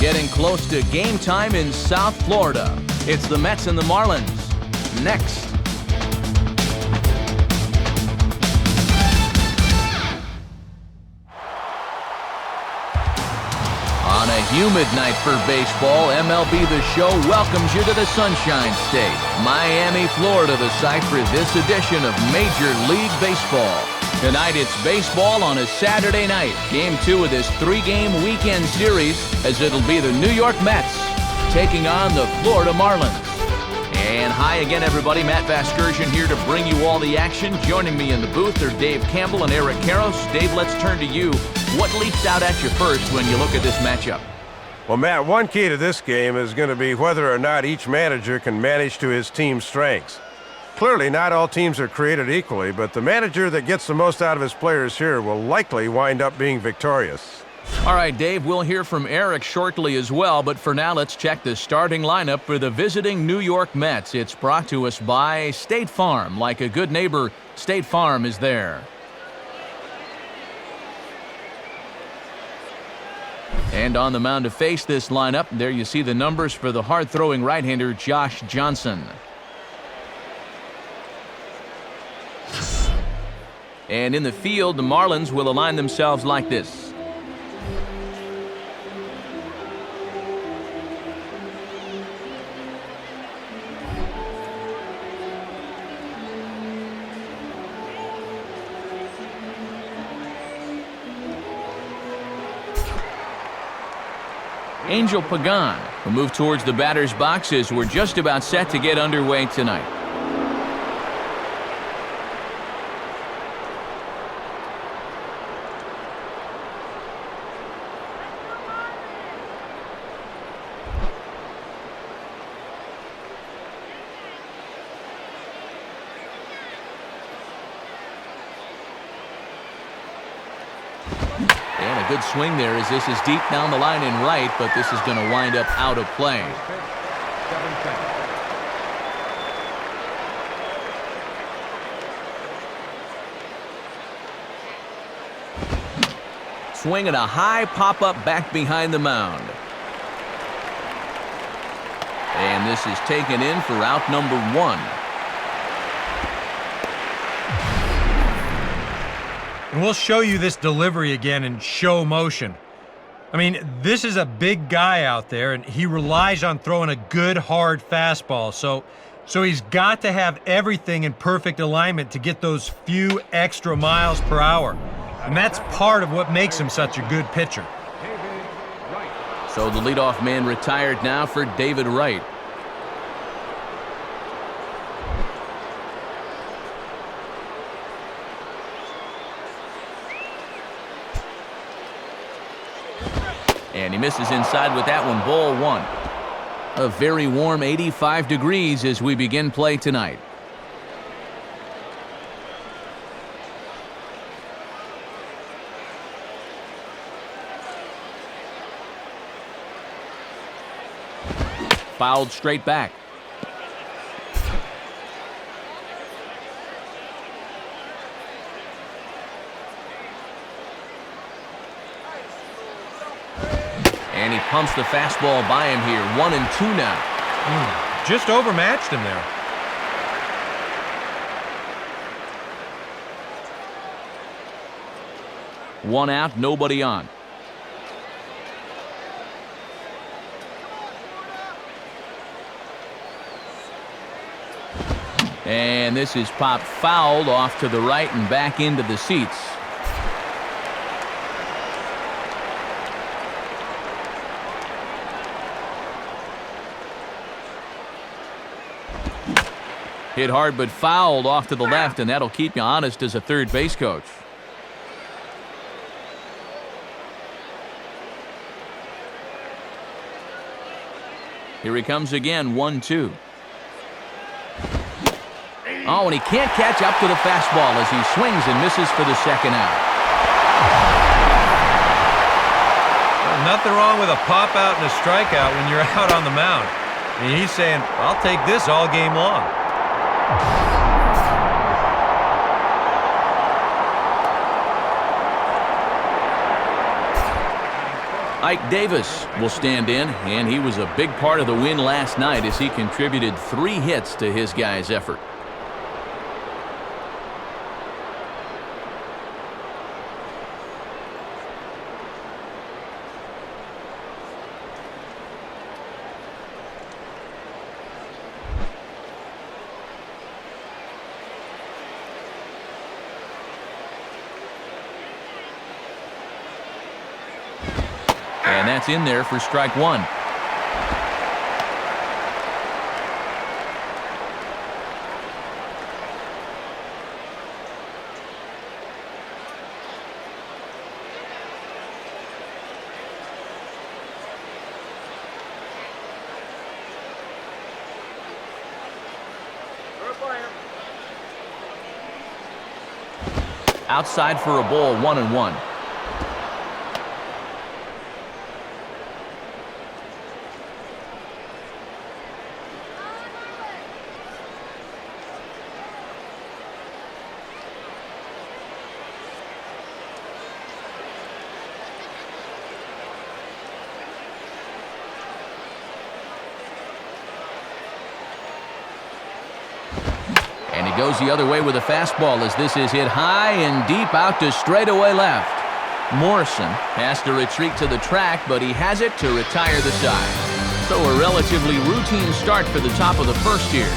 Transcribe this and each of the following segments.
Getting close to game time in South Florida. It's the Mets and the Marlins. Next. On a humid night for baseball, MLB The Show welcomes you to the Sunshine State. Miami, Florida, the site for this edition of Major League Baseball. Tonight it's baseball on a Saturday night. Game 2 of this 3-game weekend series, as it'll be the New York Mets taking on the Florida Marlins. And hi again, everybody. Matt Vasgersian here to bring you all the action. Joining me in the booth are Dave Campbell and Eric Karros. Dave, let's turn to you. What leaps out at you first when you look at this matchup? Well, Matt, one key to this game is going to be whether or not each manager can manage to his team's strengths. Clearly, not all teams are created equally, but the manager that gets the most out of his players here will likely wind up being victorious. All right, Dave, we'll hear from Eric shortly as well, but for now, let's check the starting lineup for the visiting New York Mets. It's brought to us by State Farm. Like a good neighbor, State Farm is there. And on the mound to face this lineup, there you see the numbers for the hard-throwing right-hander Josh Johnson. And in the field, the Marlins will align themselves like this. Angel Pagan will move towards the batter's boxes. We're just about set to get underway tonight. And a good swing there as this is deep down the line and right, but this is going to wind up out of play. Swing and a high pop-up back behind the mound. And this is taken in for out number 1. And we'll show you this delivery again in show motion. I mean, this is a big guy out there, and he relies on throwing a good, hard fastball. So he's got to have everything in perfect alignment to get those few extra miles per hour. And that's part of what makes him such a good pitcher. So the leadoff man retired now for David Wright. And he misses inside with that one, ball 1. A very warm 85 degrees as we begin play tonight. Fouled straight back. And he pumps the fastball by him here. 1-2 now. Just overmatched him there. One out, nobody on. And this is popped fouled off to the right and back into the seats. Hit hard but fouled off to the left, and that'll keep you honest as a third base coach. Here he comes again, 1-2. Oh, and he can't catch up to the fastball as he swings and misses for the second out. Well, nothing wrong with a pop out and a strikeout when you're out on the mound. And he's saying, I'll take this all game long. Ike Davis will stand in, and he was a big part of the win last night as he contributed 3 hits to his guys' effort. And that's in there for strike 1. Outside for a ball, 1-1. And he goes the other way with a fastball as this is hit high and deep out to straightaway left. Morrison has to retreat to the track, but he has it to retire the side. So a relatively routine start for the top of the first here.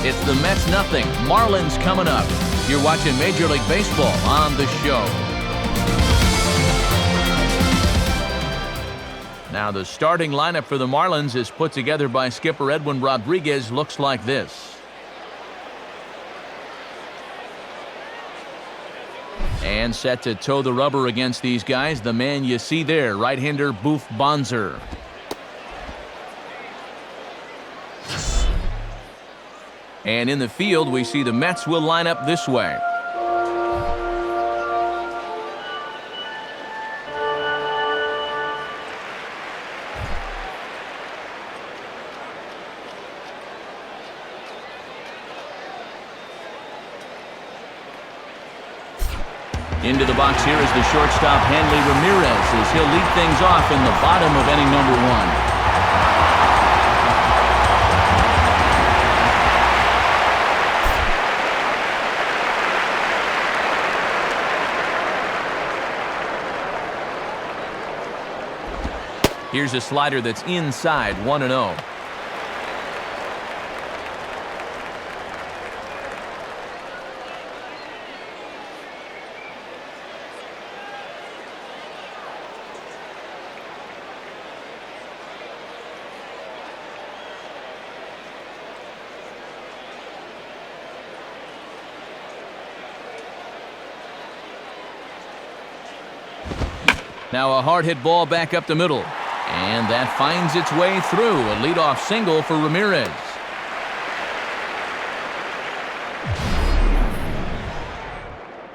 It's the Mets nothing, Marlins coming up. You're watching Major League Baseball on the show. Now the starting lineup for the Marlins is put together by skipper Edwin Rodriguez. Looks like this. And set to toe the rubber against these guys, the man you see there, right-hander Boof Bonser. And in the field, we see the Mets will line up this way. Into the box here is the shortstop, Hanley Ramirez, as he'll lead things off in the bottom of inning number 1. Here's a slider that's inside, 1-0. Now a hard hit ball back up the middle. And that finds its way through. A leadoff single for Ramirez.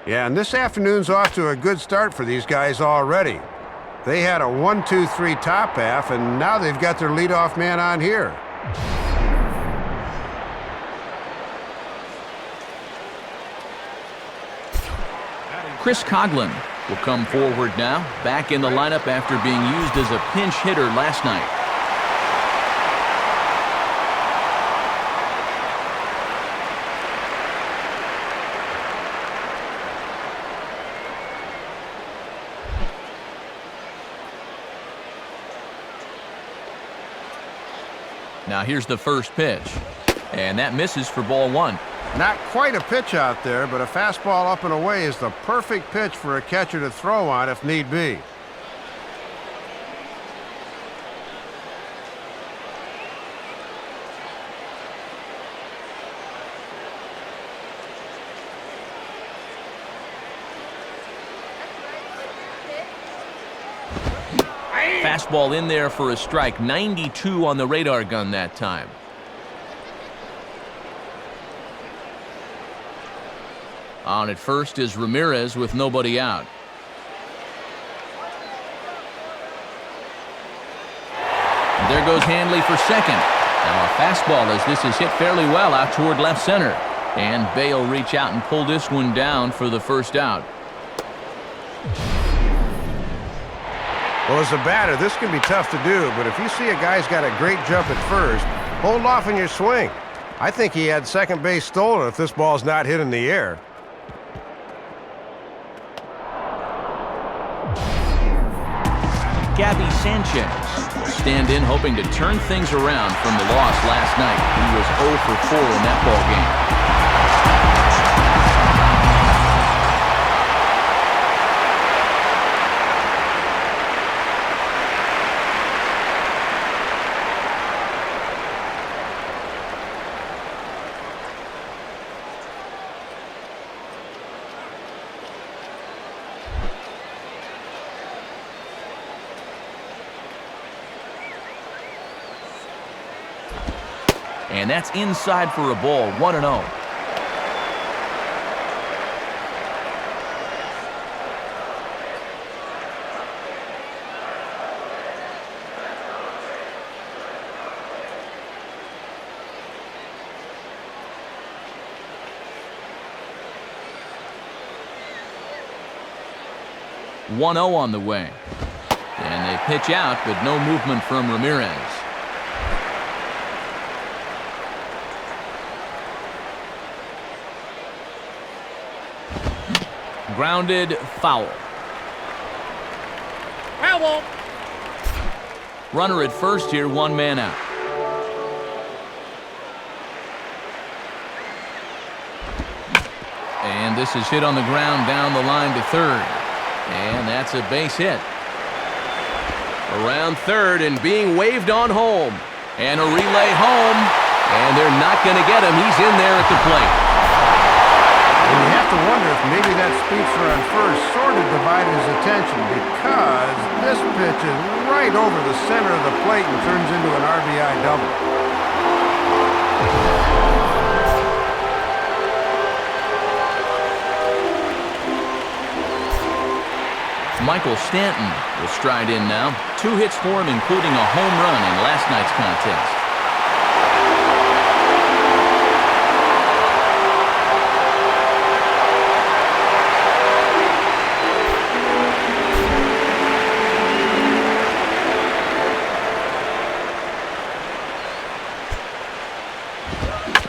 Yeah, and this afternoon's off to a good start for these guys already. They had a 1-2-3 top half, and now they've got their leadoff man on here. Chris Coghlan will come forward now, back in the lineup after being used as a pinch hitter last night. Now here's the first pitch, and that misses for ball 1. Not quite a pitch out there, but a fastball up and away is the perfect pitch for a catcher to throw on if need be. Fastball in there for a strike. 92 on the radar gun that time. On at first is Ramirez with nobody out. And there goes Hanley for second. Now a fastball as this is hit fairly well out toward left center. And Bay will reach out and pull this one down for the first out. Well, as a batter, this can be tough to do, but if you see a guy's got a great jump at first, hold off in your swing. I think he had second base stolen if this ball's not hit in the air. Gabby Sanchez will stand in hoping to turn things around from the loss last night. He was 0 for 4 in that ball game. And that's inside for a ball, 1-0. On the way. And they pitch out, but no movement from Ramirez. Grounded foul. Foul. Runner at first here, 1 man out. And this is hit on the ground down the line to third. And that's a base hit. Around third and being waved on home. And a relay home. And they're not going to get him. He's in there at the plate. And you have to wonder if maybe that speedster on first sort of divided his attention, because this pitch is right over the center of the plate and turns into an RBI double. Michael Stanton will stride in now. 2 hits for him, including a home run in last night's contest.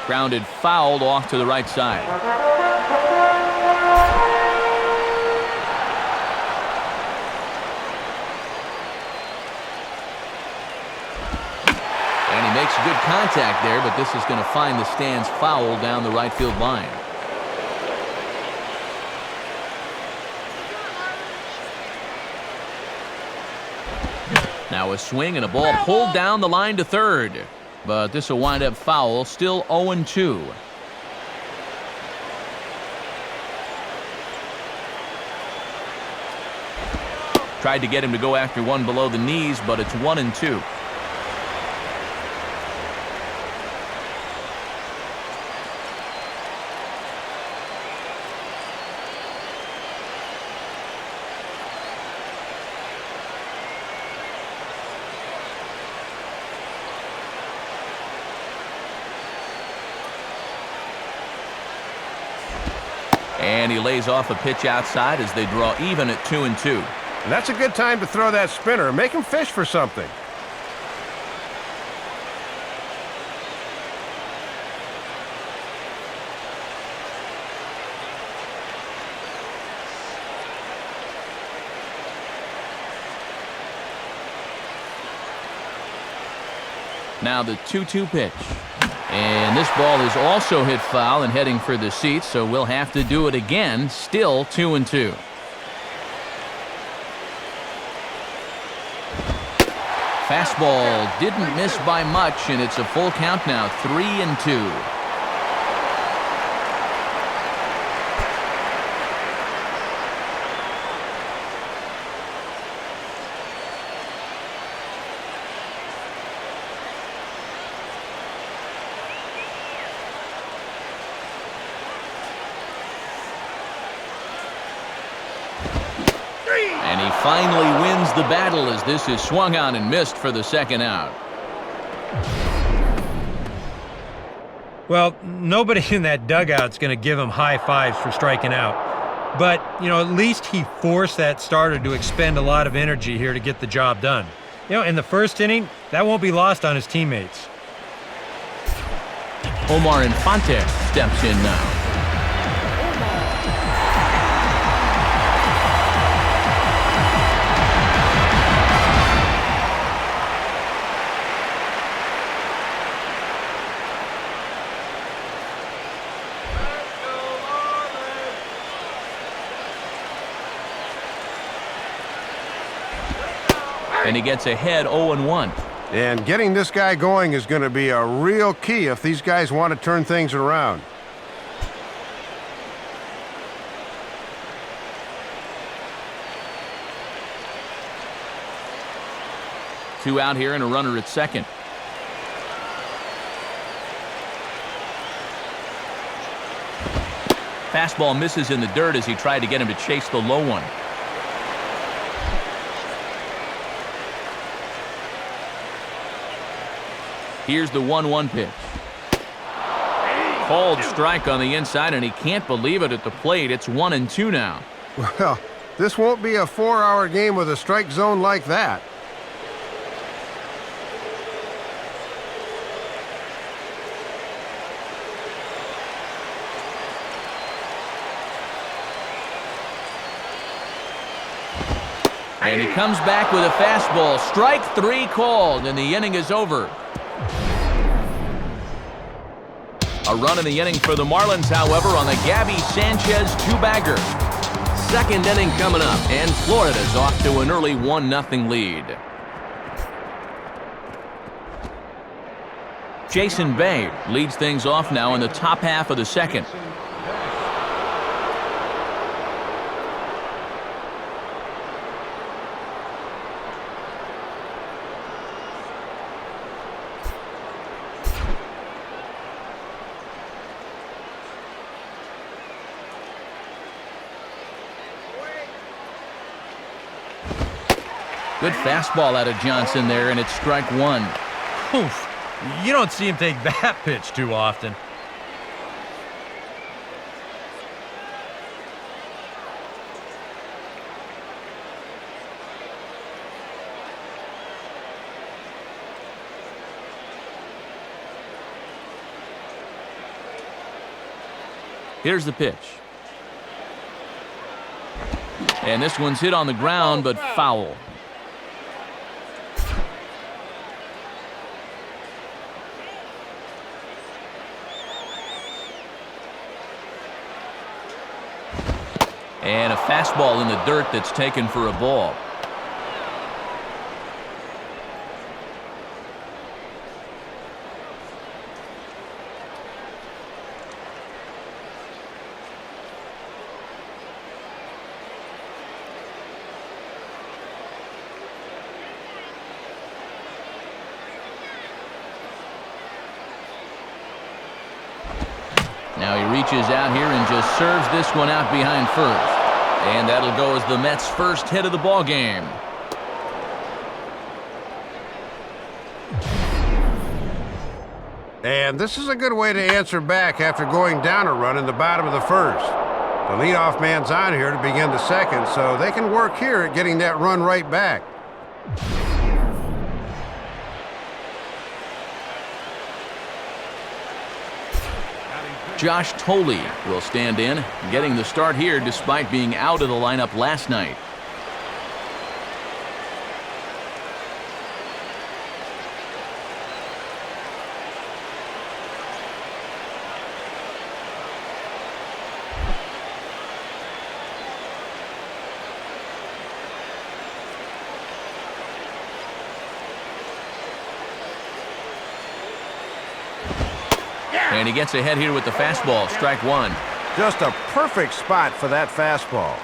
Grounded fouled off to the right side. And he makes good contact there, but this is going to find the stands foul down the right field line. Now a swing and a ball pulled down the line to third. But this will wind up foul, still 0-2. Tried to get him to go after one below the knees, but it's 1-2. And he lays off a pitch outside as they draw even at 2-2. And that's a good time to throw that spinner. Make him fish for something. Now the 2-2 pitch. And this ball is also hit foul and heading for the seats, so we'll have to do it again. Still 2-2. Fastball didn't miss by much, and it's a full count now, 3-2. And he finally wins the battle as this is swung on and missed for the second out. Well, nobody in that dugout's going to give him high fives for striking out. But, at least he forced that starter to expend a lot of energy here to get the job done. In the first inning, that won't be lost on his teammates. Omar Infante steps in now. And he gets ahead 0-1. And getting this guy going is going to be a real key if these guys want to turn things around. Two out here and a runner at second. Fastball misses in the dirt as he tried to get him to chase the low one. Here's the 1-1 pitch. Called strike on the inside, and he can't believe it at the plate. It's 1-2 now. Well, this won't be a 4-hour game with a strike zone like that. And he comes back with a fastball. Strike three called, and the inning is over. A run in the inning for the Marlins, however, on the Gabby Sanchez two-bagger. Second inning coming up, and Florida's off to an early 1-0 lead. Jason Bay leads things off now in the top half of the second. Good fastball out of Johnson there, and it's strike one. Oof. You don't see him take that pitch too often. Here's the pitch. And this one's hit on the ground, but foul. And a fastball in the dirt that's taken for a ball. Now he reaches out here and just serves this one out behind first. And that'll go as the Mets' first hit of the ball game. And this is a good way to answer back after going down a run in the bottom of the first. The leadoff man's on here to begin the second, so they can work here at getting that run right back. Josh Toley will stand in, getting the start here despite being out of the lineup last night. And he gets ahead here with the fastball, strike one. Just a perfect spot for that fastball.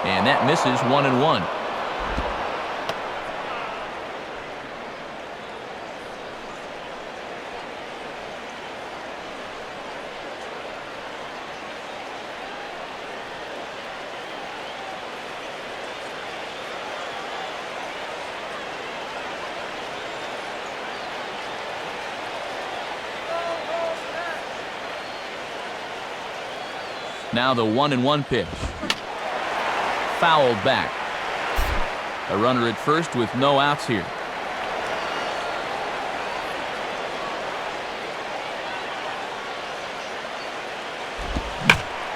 And that misses 1-1. Now the 1-1 pitch. Fouled back. A runner at first with no outs here.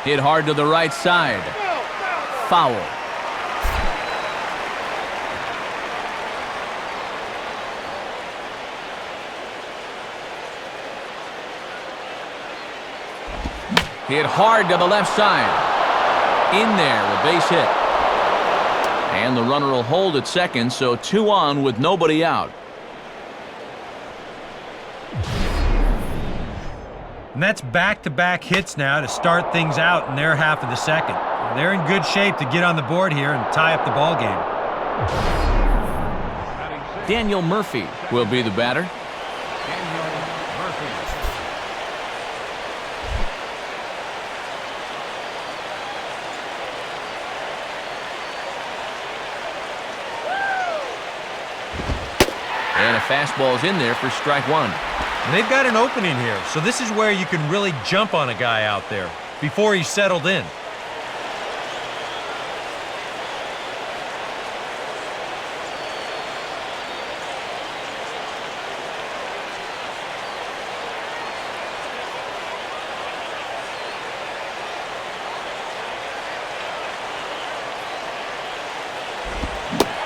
Hit hard to the right side. Foul. Hit hard to the left side. In there, a base hit. And the runner will hold at second, so 2 on with nobody out. And that's back-to-back hits now to start things out in their half of the second. They're in good shape to get on the board here and tie up the ball game. Daniel Murphy will be the batter. And a fastball's in there for strike 1. And they've got an opening here, so this is where you can really jump on a guy out there before he's settled in.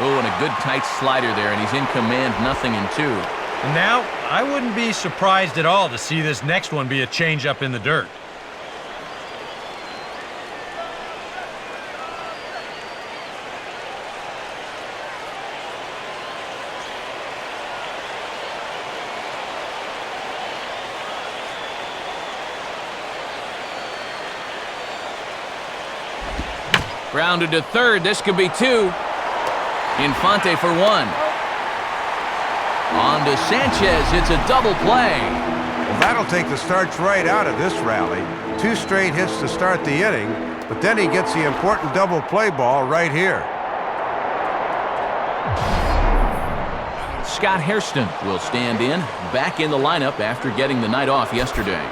Oh, and a good tight slider there, and he's in command, 0-2. And now, I wouldn't be surprised at all to see this next one be a changeup in the dirt. Grounded to third. This could be 2. Infante for 1. On to Sanchez. It's a double play. Well, that'll take the starch right out of this rally. 2 straight hits to start the inning, but then he gets the important double play ball right here. Scott Hairston will stand in, back in the lineup after getting the night off yesterday.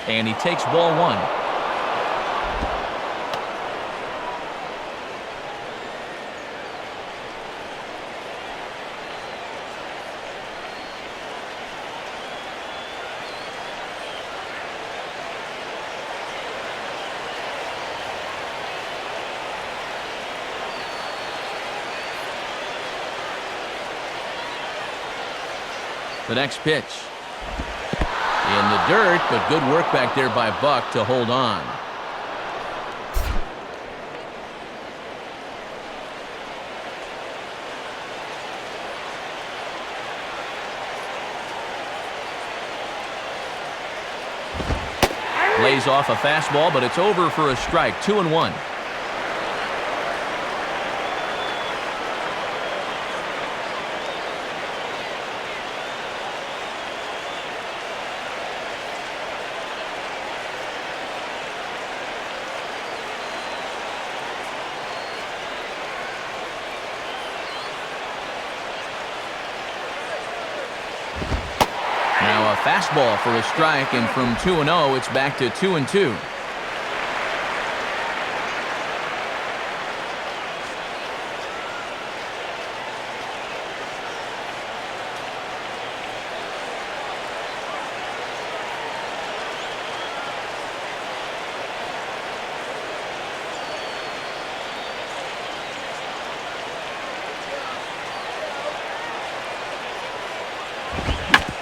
And he takes ball 1. The next pitch. In the dirt, but good work back there by Buck to hold on. Lays off a fastball, but it's over for a strike. 2-1. Fastball for a strike, and from 2-0, it's back to 2-2.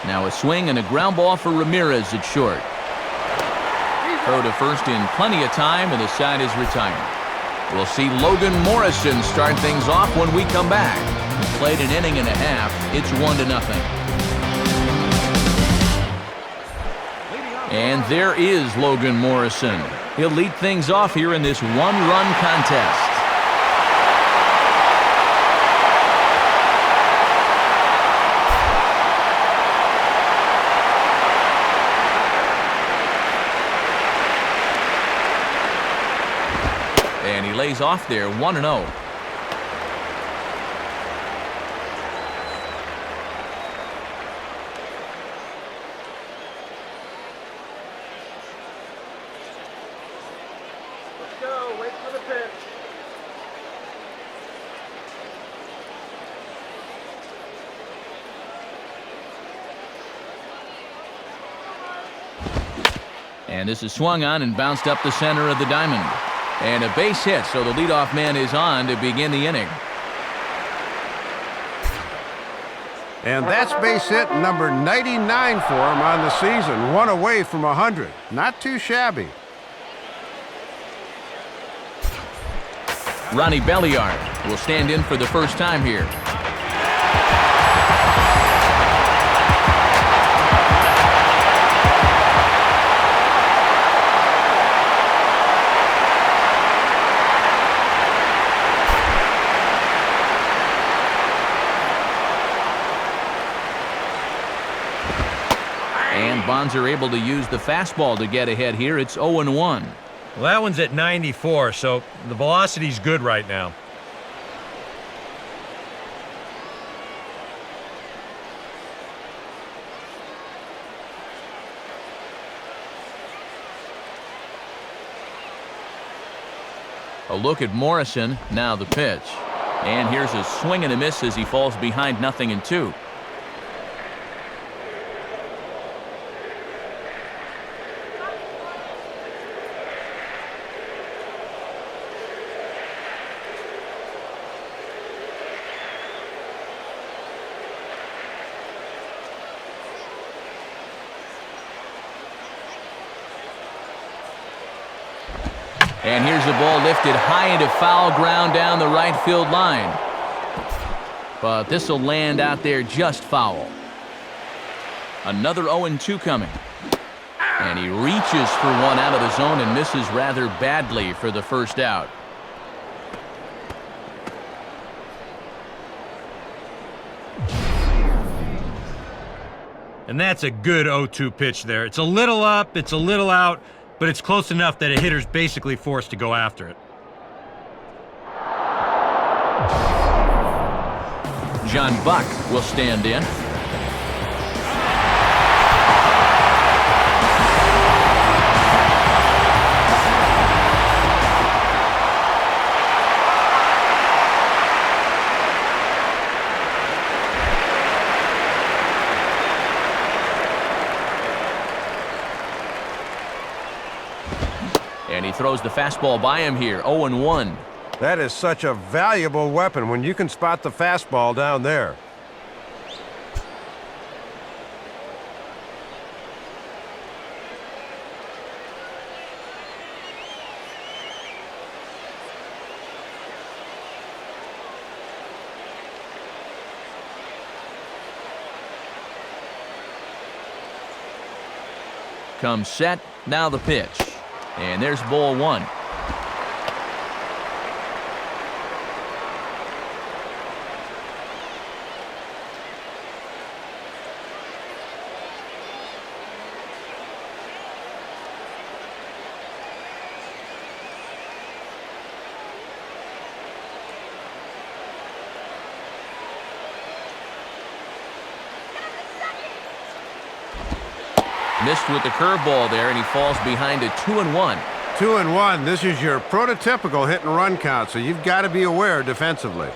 Now a swing and a ground ball for Ramirez at short. Throw to first in plenty of time, and the side is retired. We'll see Logan Morrison start things off when we come back. He played an inning and a half. It's 1-0. And there is Logan Morrison. He'll lead things off here in this one-run contest. lays off there, 1-0. Let's go. Wait for the pitch. And this is swung on and bounced up the center of the diamond. And a base hit, so the leadoff man is on to begin the inning. And that's base hit number 99 for him on the season. One away from 100. Not too shabby. Ronnie Belliard will stand in for the first time here. And Bonds are able to use the fastball to get ahead here. It's 0-1. Well, that one's at 94, so the velocity's good right now. A look at Morrison, now the pitch. And here's a swing and a miss as he falls behind 0-2. And here's the ball lifted high into foul ground down the right field line. But this will land out there just foul. Another 0-2 coming. And he reaches for one out of the zone and misses rather badly for the first out. And that's a good 0-2 pitch there. It's a little up, it's a little out, but it's close enough that a hitter's basically forced to go after it. John Buck will stand in. And he throws the fastball by him here, 0-1. That is such a valuable weapon when you can spot the fastball down there. Comes set, now the pitch. And there's ball one. Missed with the curveball there, and he falls behind a 2-1. 2-1. This is your prototypical hit and run count, so you've got to be aware defensively.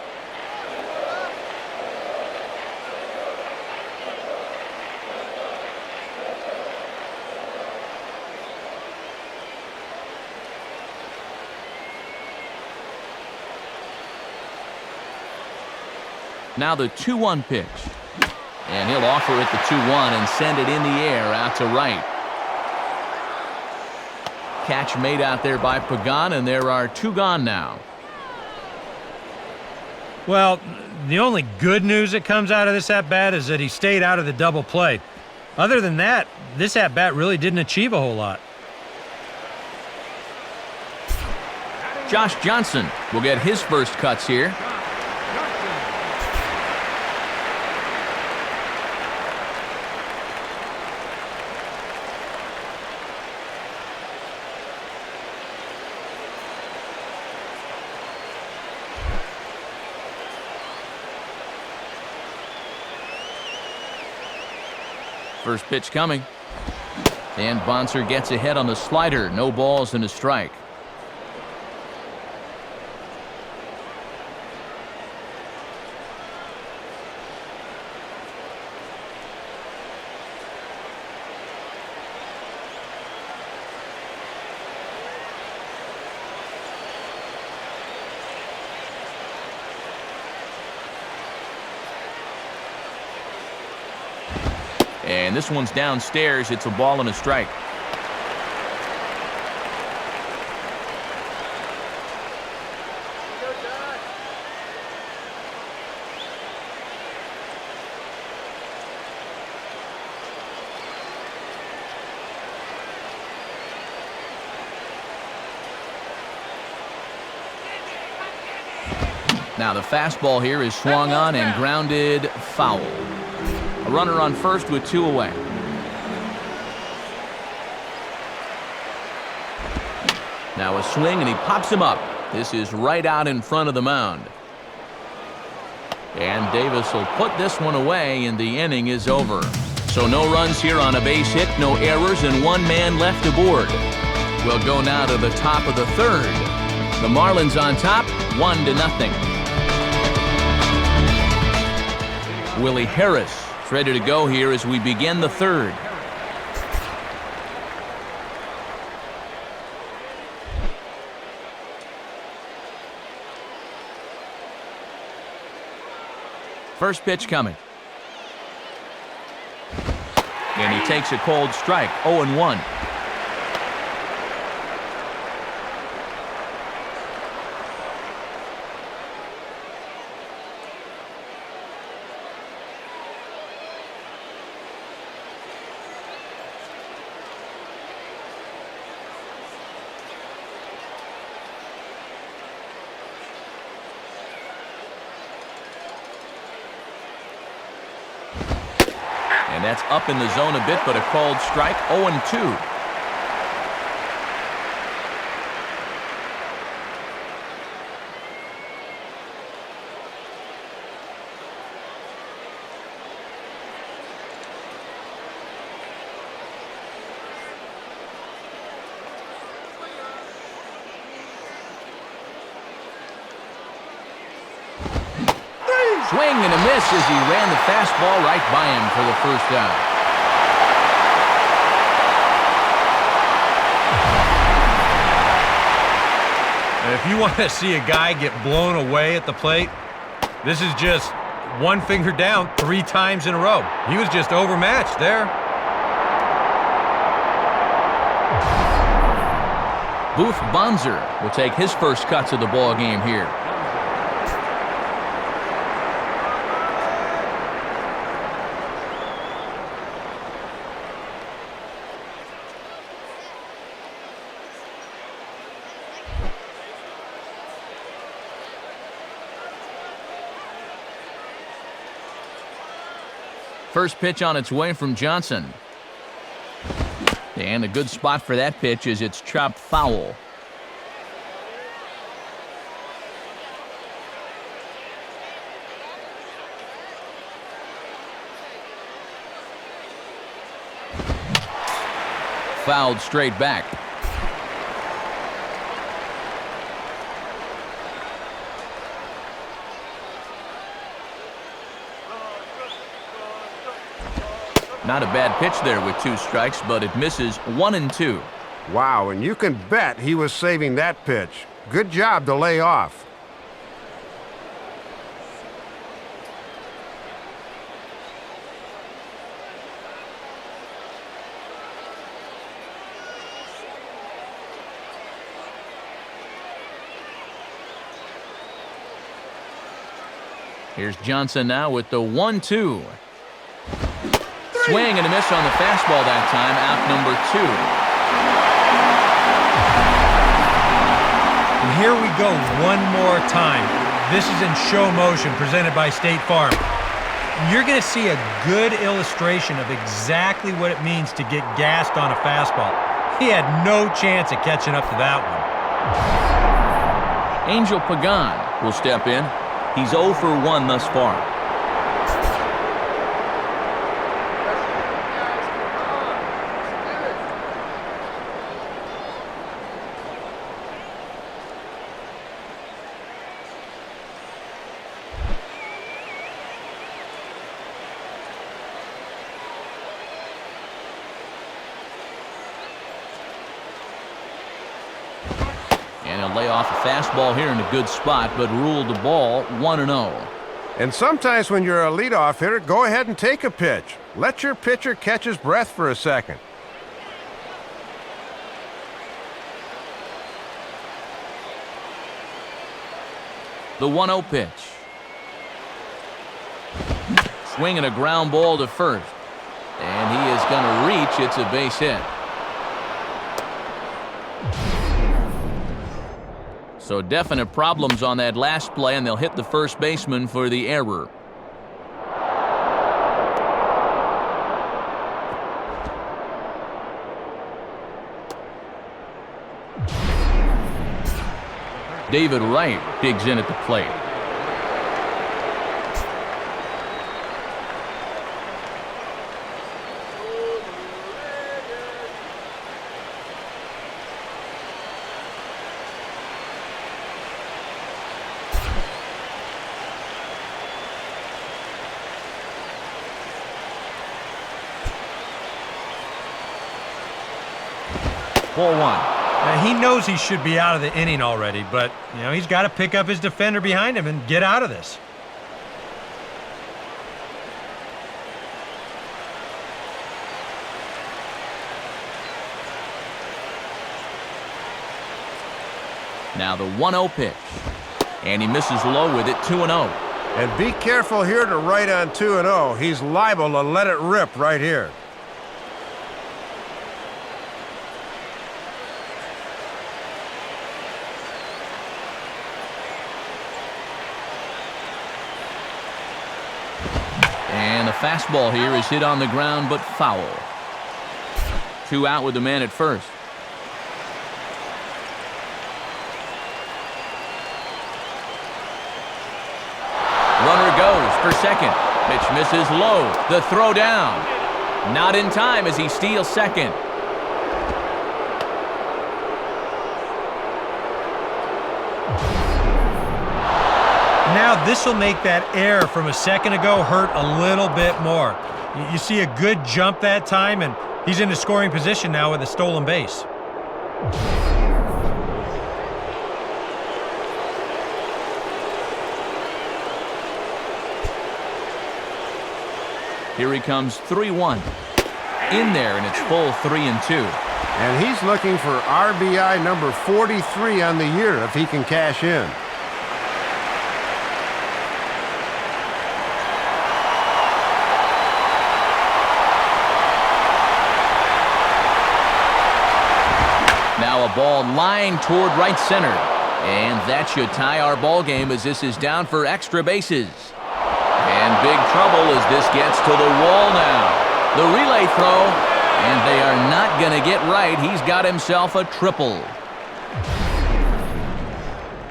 Now the 2-1 pitch. And he'll offer it the 2-1 and send it in the air out to right. Catch made out there by Pagan, and there are two gone now. Well, the only good news that comes out of this at-bat is that he stayed out of the double play. Other than that, this at-bat really didn't achieve a whole lot. Josh Johnson will get his first cuts here. First pitch coming. And Bonser gets ahead on the slider. No balls and a strike. And this one's downstairs. It's a ball and a strike. Now the fastball here is swung on and grounded foul. A runner on first with 2 away. Now a swing and he pops him up. This is right out in front of the mound. And Davis will put this one away and the inning is over. So no runs here on a base hit, no errors, and 1 man left aboard. We'll go now to the top of the 3rd. The Marlins on top, 1-0. Willie Harris ready to go here as we begin the 3rd. First pitch coming. And he takes a cold strike, 0-1. And that's up in the zone a bit, but a called strike, 0-2. Swing and a miss as he ran the fastball right by him for the first out. And if you want to see a guy get blown away at the plate, this is just 1 finger down 3 times in a row. He was just overmatched there. Booth Bonser will take his first cuts of the ball game here. First pitch on its way from Johnson. And a good spot for that pitch is it's chopped foul. Fouled straight back. Not a bad pitch there with 2 strikes, but it misses 1-2. Wow, and you can bet he was saving that pitch. Good job to lay off. Here's Johnson now with the 1-2. Swing and a miss on the fastball that time, out number 2. And here we go one more time. This is in show motion presented by State Farm. You're going to see a good illustration of exactly what it means to get gassed on a fastball. He had no chance at catching up to that one. Angel Pagan will step in. He's 0 for 1 thus far. And he'll lay off a fastball here in a good spot, but ruled the ball 1-0. And sometimes when you're a leadoff hitter, go ahead and take a pitch. Let your pitcher catch his breath for a second. The 1-0 pitch. Swinging a ground ball to first. And he is going to reach. It's a base hit. So definite problems on that last play, and they'll hit the first baseman for the error. David Wright digs in at the plate. Ball 1. Now, he knows he should be out of the inning already, but, he's got to pick up his defender behind him and get out of this. Now the 1-0 pitch. And he misses low with it, 2-0. And be careful here to Wright on 2-0. He's liable to let it rip right here. And the fastball here is hit on the ground, but foul. 2 out with the man at first. Runner goes for second. Pitch misses low. The throw down. Not in time as he steals second. Now this will make that error from a second ago hurt a little bit more. You see a good jump that time, and he's in a scoring position now with a stolen base. Here he comes, 3-1. In there, and it's full 3-2. And he's looking for RBI number 43 on the year if he can cash in. Now a ball lined toward right center. And that should tie our ball game as this is down for extra bases. And big trouble as this gets to the wall now. The relay throw, and they are not going to get right. He's got himself a triple.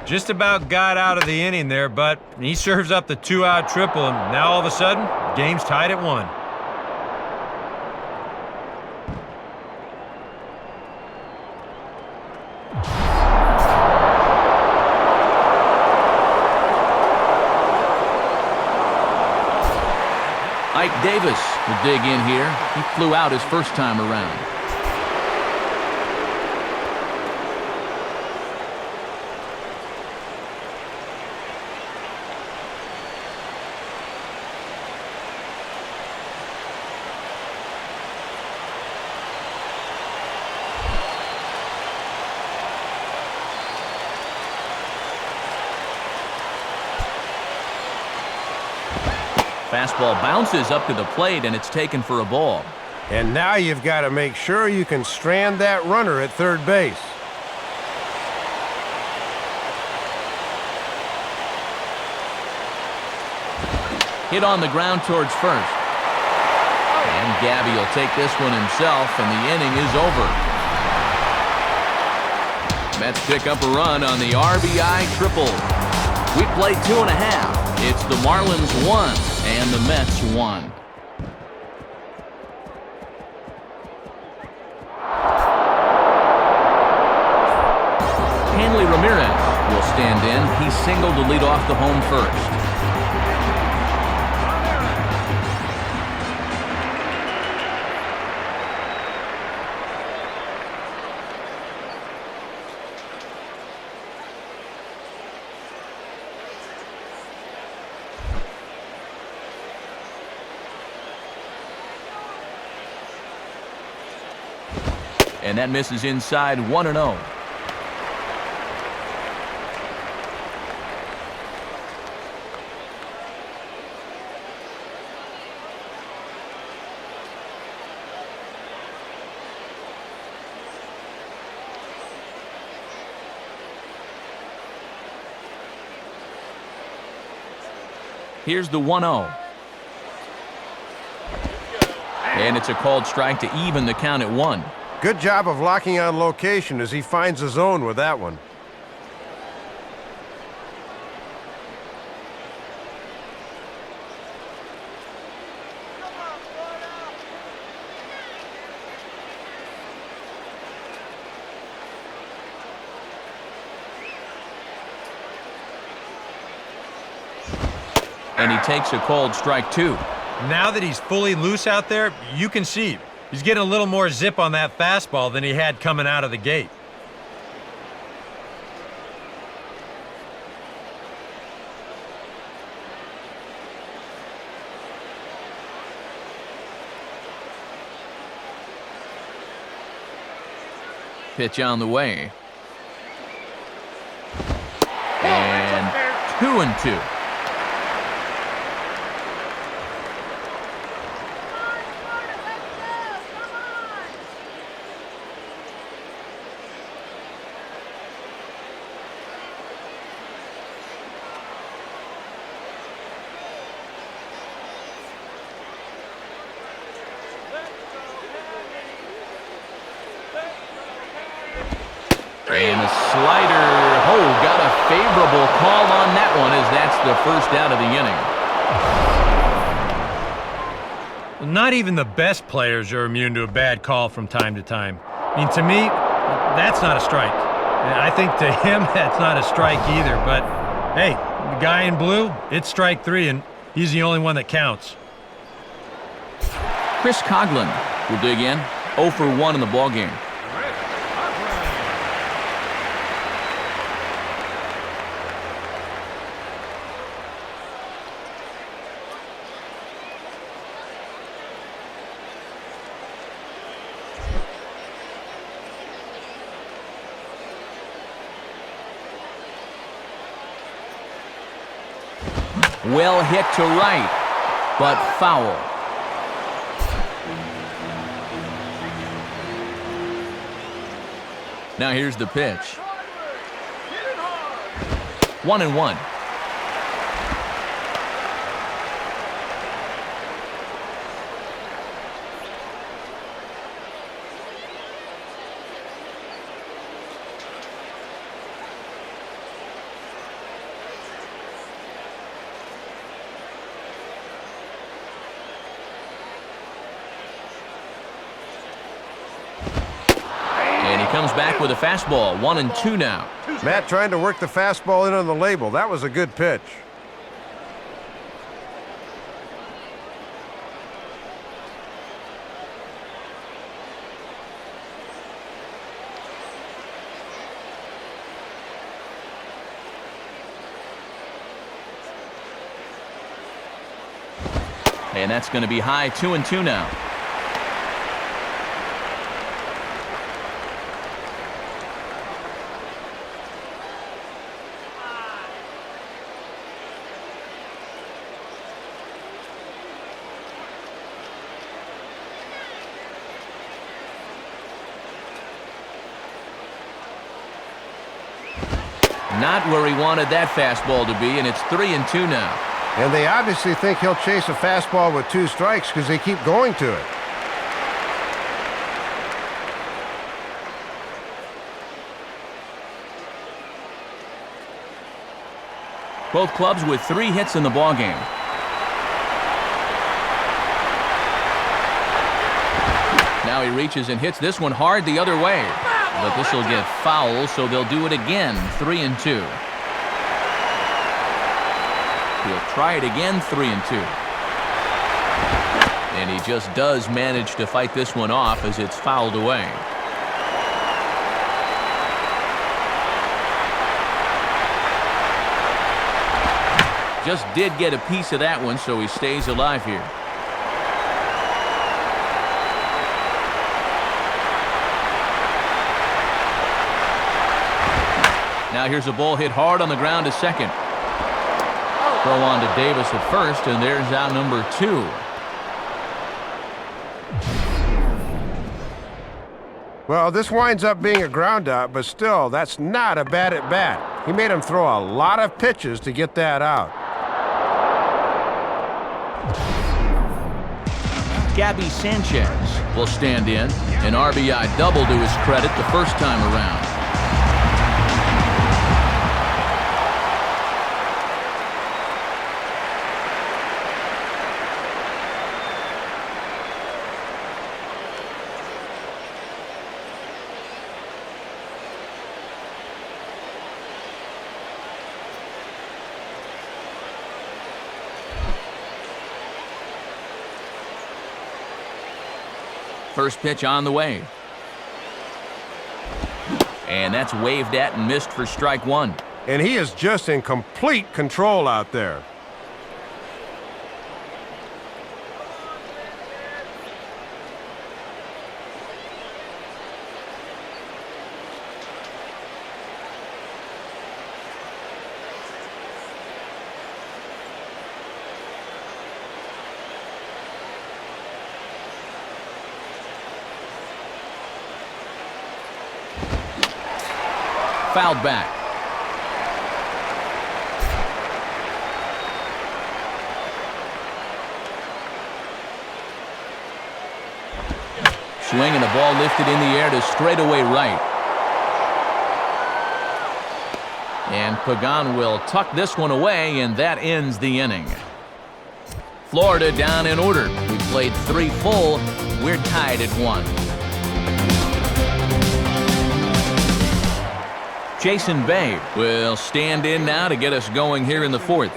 Just about got out of the inning there, but he serves up the 2-out triple, and now all of a sudden, game's tied at 1. Ike Davis will dig in here. He flew out his first time around. Fastball bounces up to the plate, and it's taken for a ball. And now you've got to make sure you can strand that runner at third base. Hit on the ground towards first. And Gabby will take this one himself, and the inning is over. Mets pick up a run on the RBI triple. We played 2.5. It's the Marlins 1 and the Mets 1. Hanley Ramirez will stand in. He singled to lead off the home first. And that misses inside 1-0. Here's the 1-0. And it's a called strike to even the count at 1. Good job of locking on location as he finds his zone with that one. And he takes a called strike 2. Now that he's fully loose out there, you can see he's getting a little more zip on that fastball than he had coming out of the gate. Pitch on the way. And 2-2. And a slider. Oh, got a favorable call on that one as that's the first out of the inning. Not even the best players are immune to a bad call from time to time. I mean, to me, that's not a strike. And I think to him, that's not a strike either. But, hey, the guy in blue, it's strike 3, and he's the only one that counts. Chris Coughlin will dig in. 0 for 1 in the ballgame. Well hit to right, but foul. Now here's the pitch. 1-1. Comes back with a fastball. 1-2 now. Matt trying to work the fastball in on the label. That was a good pitch. And that's going to be high. 2-2 now. Not where he wanted that fastball to be, and it's 3-2 now. And they obviously think he'll chase a fastball with 2 strikes because they keep going to it. Both clubs with 3 hits in the ballgame. Now he reaches and hits this one hard the other way. But this will get foul, so they'll do it again. 3-2. He'll try it again. 3-2. And he just does manage to fight this one off as it's fouled away. Just did get a piece of that one, so he stays alive here. Now here's a ball hit hard on the ground to second. Throw on to Davis at first, and there's out number 2. Well, this winds up being a ground out, but still, that's not a bad at bat. He made him throw a lot of pitches to get that out. Gabby Sanchez will stand in. An RBI double to his credit the first time around. First pitch on the way. And that's waved at and missed for strike 1. And he is just in complete control out there. Fouled back. Swing and the ball lifted in the air to straightaway right. And Pagan will tuck this one away, and that ends the inning. Florida down in order. We played 3 full. We're tied at 1. Jason Bay will stand in now to get us going here in the 4th.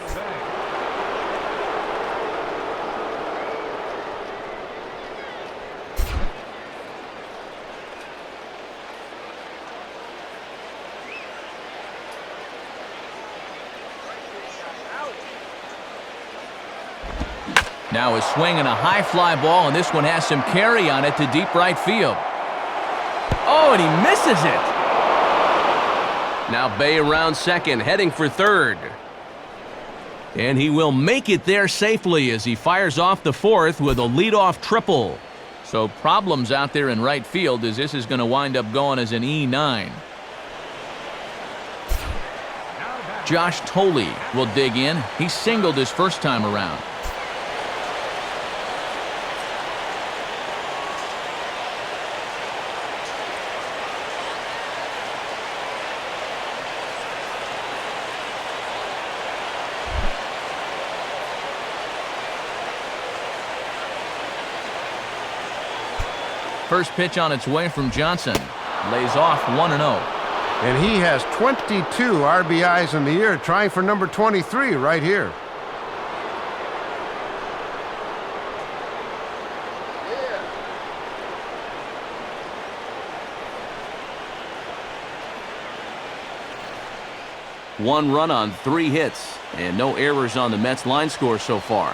Now a swing and a high fly ball, and this one has some carry on it to deep right field. Oh, and he misses it. Now Bay around second, heading for third. And he will make it there safely as he fires off the 4th with a leadoff triple. So problems out there in right field as this is going to wind up going as an E9. Josh Tolley will dig in. He singled his first time around. First pitch on its way from Johnson. Lays off 1-0. And he has 22 RBIs in the year, trying for number 23 right here. One run on 3 hits, and no errors on the Mets line score so far.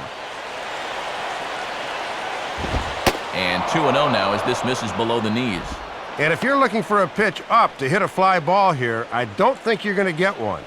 And 2-0 now as this misses below the knees. And if you're looking for a pitch up to hit a fly ball here, I don't think you're going to get one.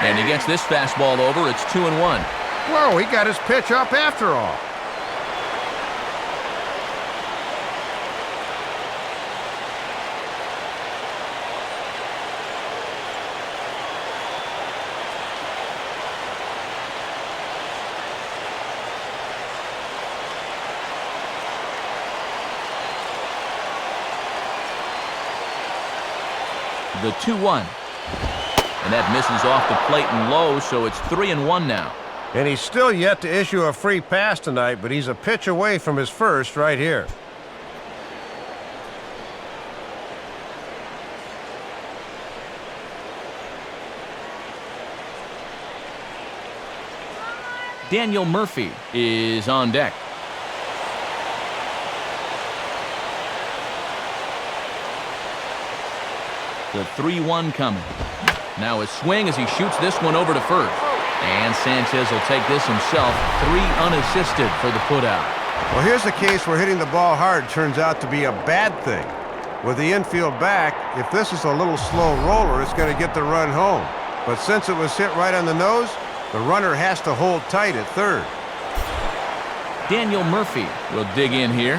And he gets this fastball over. It's 2-1. Whoa, he got his pitch up after all. The 2-1. And that misses off the plate and low, so it's 3-1 now. And he's still yet to issue a free pass tonight, but he's a pitch away from his first right here. Daniel Murphy is on deck. The 3-1 coming. Now a swing as he shoots this one over to first. And Sanchez will take this himself. 3 unassisted for the putout. Well, here's the case where hitting the ball hard turns out to be a bad thing. With the infield back, if this is a little slow roller, it's going to get the run home. But since it was hit right on the nose, the runner has to hold tight at third. Daniel Murphy will dig in here.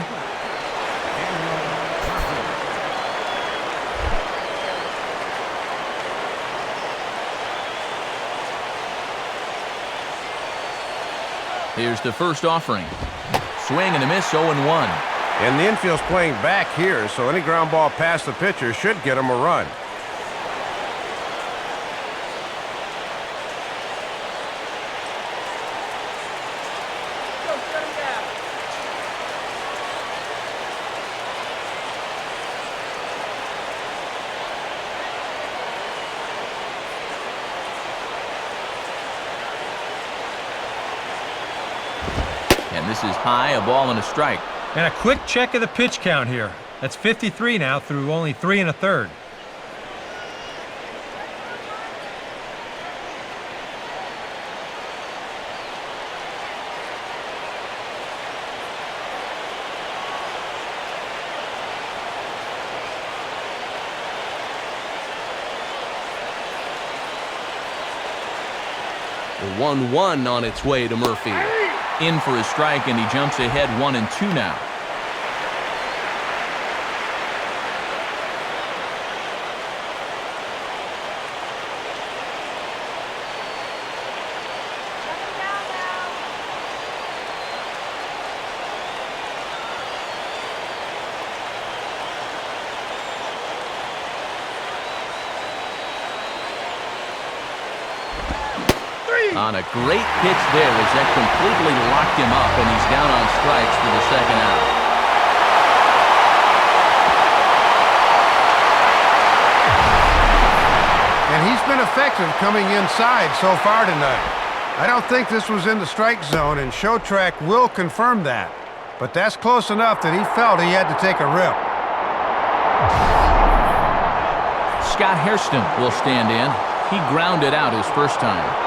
Here's the first offering. Swing and a miss, 0-1. And the infield's playing back here, so any ground ball past the pitcher should get him a run. And this is high, a ball and a strike. And a quick check of the pitch count here. That's 53 now through only 3 1/3. The 1-1 on its way to Murphy. In for a strike, and he jumps ahead 1-2 now. On a great pitch there as that completely locked him up, and he's down on strikes for the second out. And he's been effective coming inside so far tonight. I don't think this was in the strike zone, and Showtrack will confirm that. But that's close enough that he felt he had to take a rip. Scott Hairston will stand in. He grounded out his first time.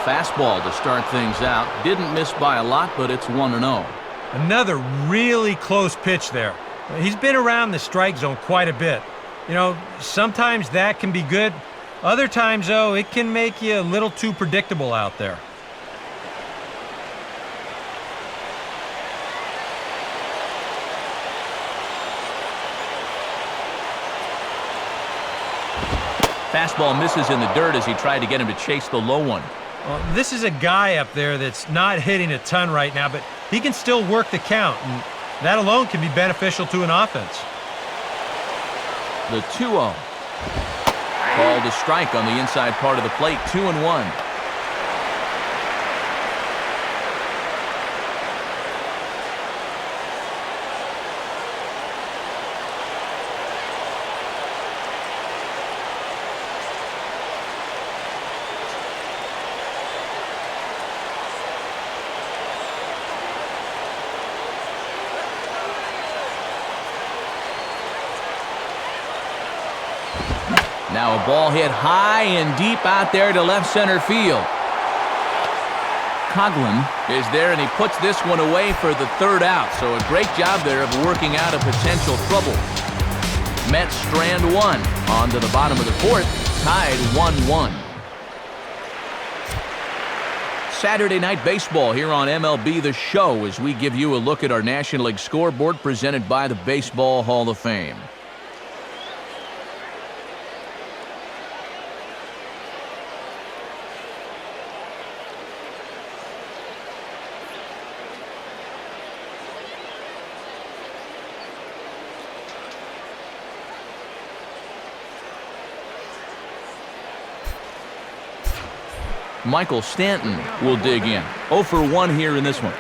Fastball to start things out. Didn't miss by a lot, but it's 1-0. Another really close pitch there. He's been around the strike zone quite a bit. You know, sometimes that can be good. Other times, though, it can make you a little too predictable out there. Fastball misses in the dirt as he tried to get him to chase the low one. Well, this is a guy up there that's not hitting a ton right now, but he can still work the count, and that alone can be beneficial to an offense. The 2-0. Called a strike on the inside part of the plate, 2-1. Now a ball hit high and deep out there to left center field. Coughlin is there, and he puts this one away for the third out. So a great job there of working out a potential trouble. Mets strand one. On to the bottom of the fourth, tied 1-1. Saturday Night Baseball here on MLB The Show as we give you a look at our National League scoreboard presented by the Baseball Hall of Fame. Michael Stanton will dig in. 0 for 1 here in this one.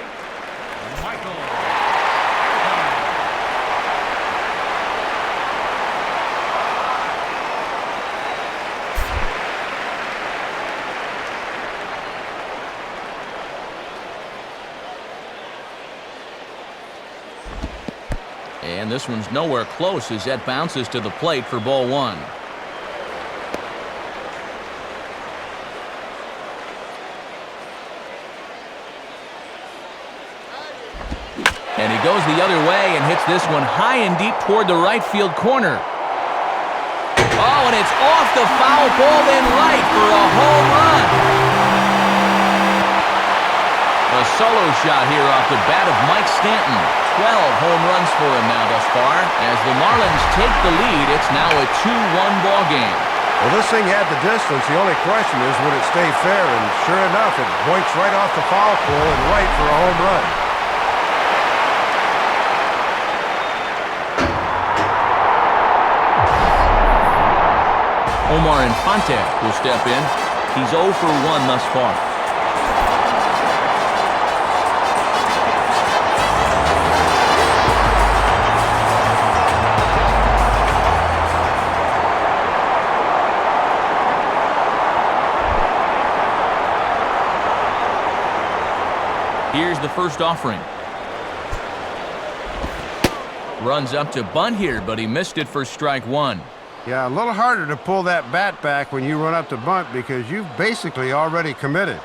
And this one's nowhere close as that bounces to the plate for ball one. And he goes the other way and hits this one high and deep toward the right field corner. Oh, and it's off the foul ball in right for a home run. A solo shot here off the bat of Mike Stanton. 12 home runs for him now thus far. As the Marlins take the lead, it's now a 2-1 ball game. Well, this thing had the distance. The only question is, would it stay fair? And sure enough, it points right off the foul pole and right for a home run. Omar Infante will step in. He's 0 for 1 thus far. Here's the first offering. Runs up to bunt here, but he missed it for strike one. Yeah, a little harder to pull that bat back when you run up to bunt because you've basically already committed.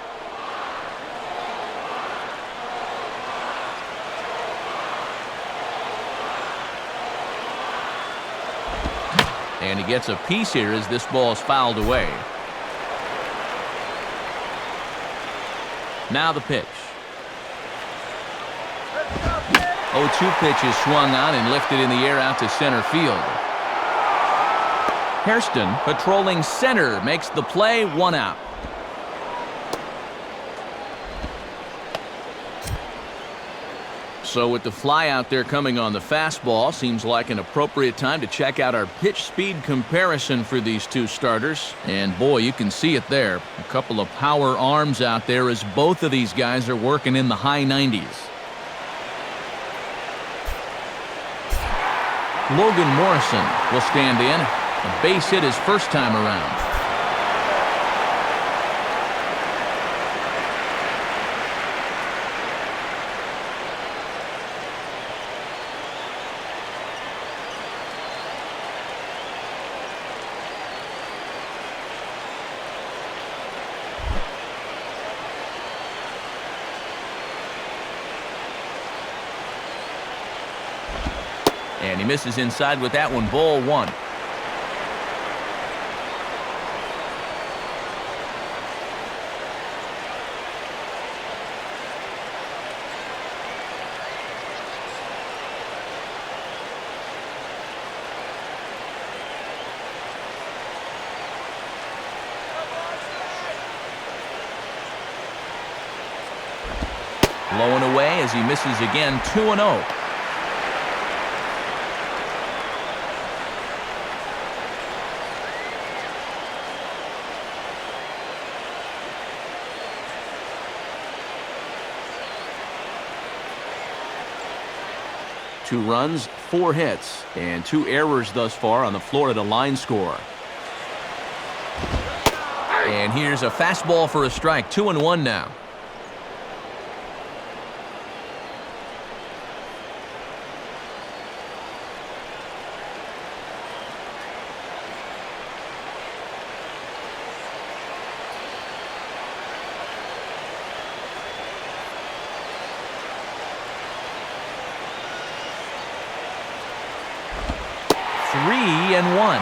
And he gets a piece here as this ball is fouled away. Now the pitch. 0-2 pitch is swung on and lifted in the air out to center field. Hairston, patrolling center, makes the play, 1 out. So with the fly out there coming on the fastball, seems like an appropriate time to check out our pitch speed comparison for these two starters. And boy, you can see it there. A couple of power arms out there as both of these guys are working in the high 90s. Logan Morrison will stand in. A base hit his first time around. And he misses inside with that one, ball one. Low and away as he misses again, 2-0. Two runs, 4 hits, and 2 errors thus far on the Florida line score. And here's a fastball for a strike, 2-1 now. Three and one.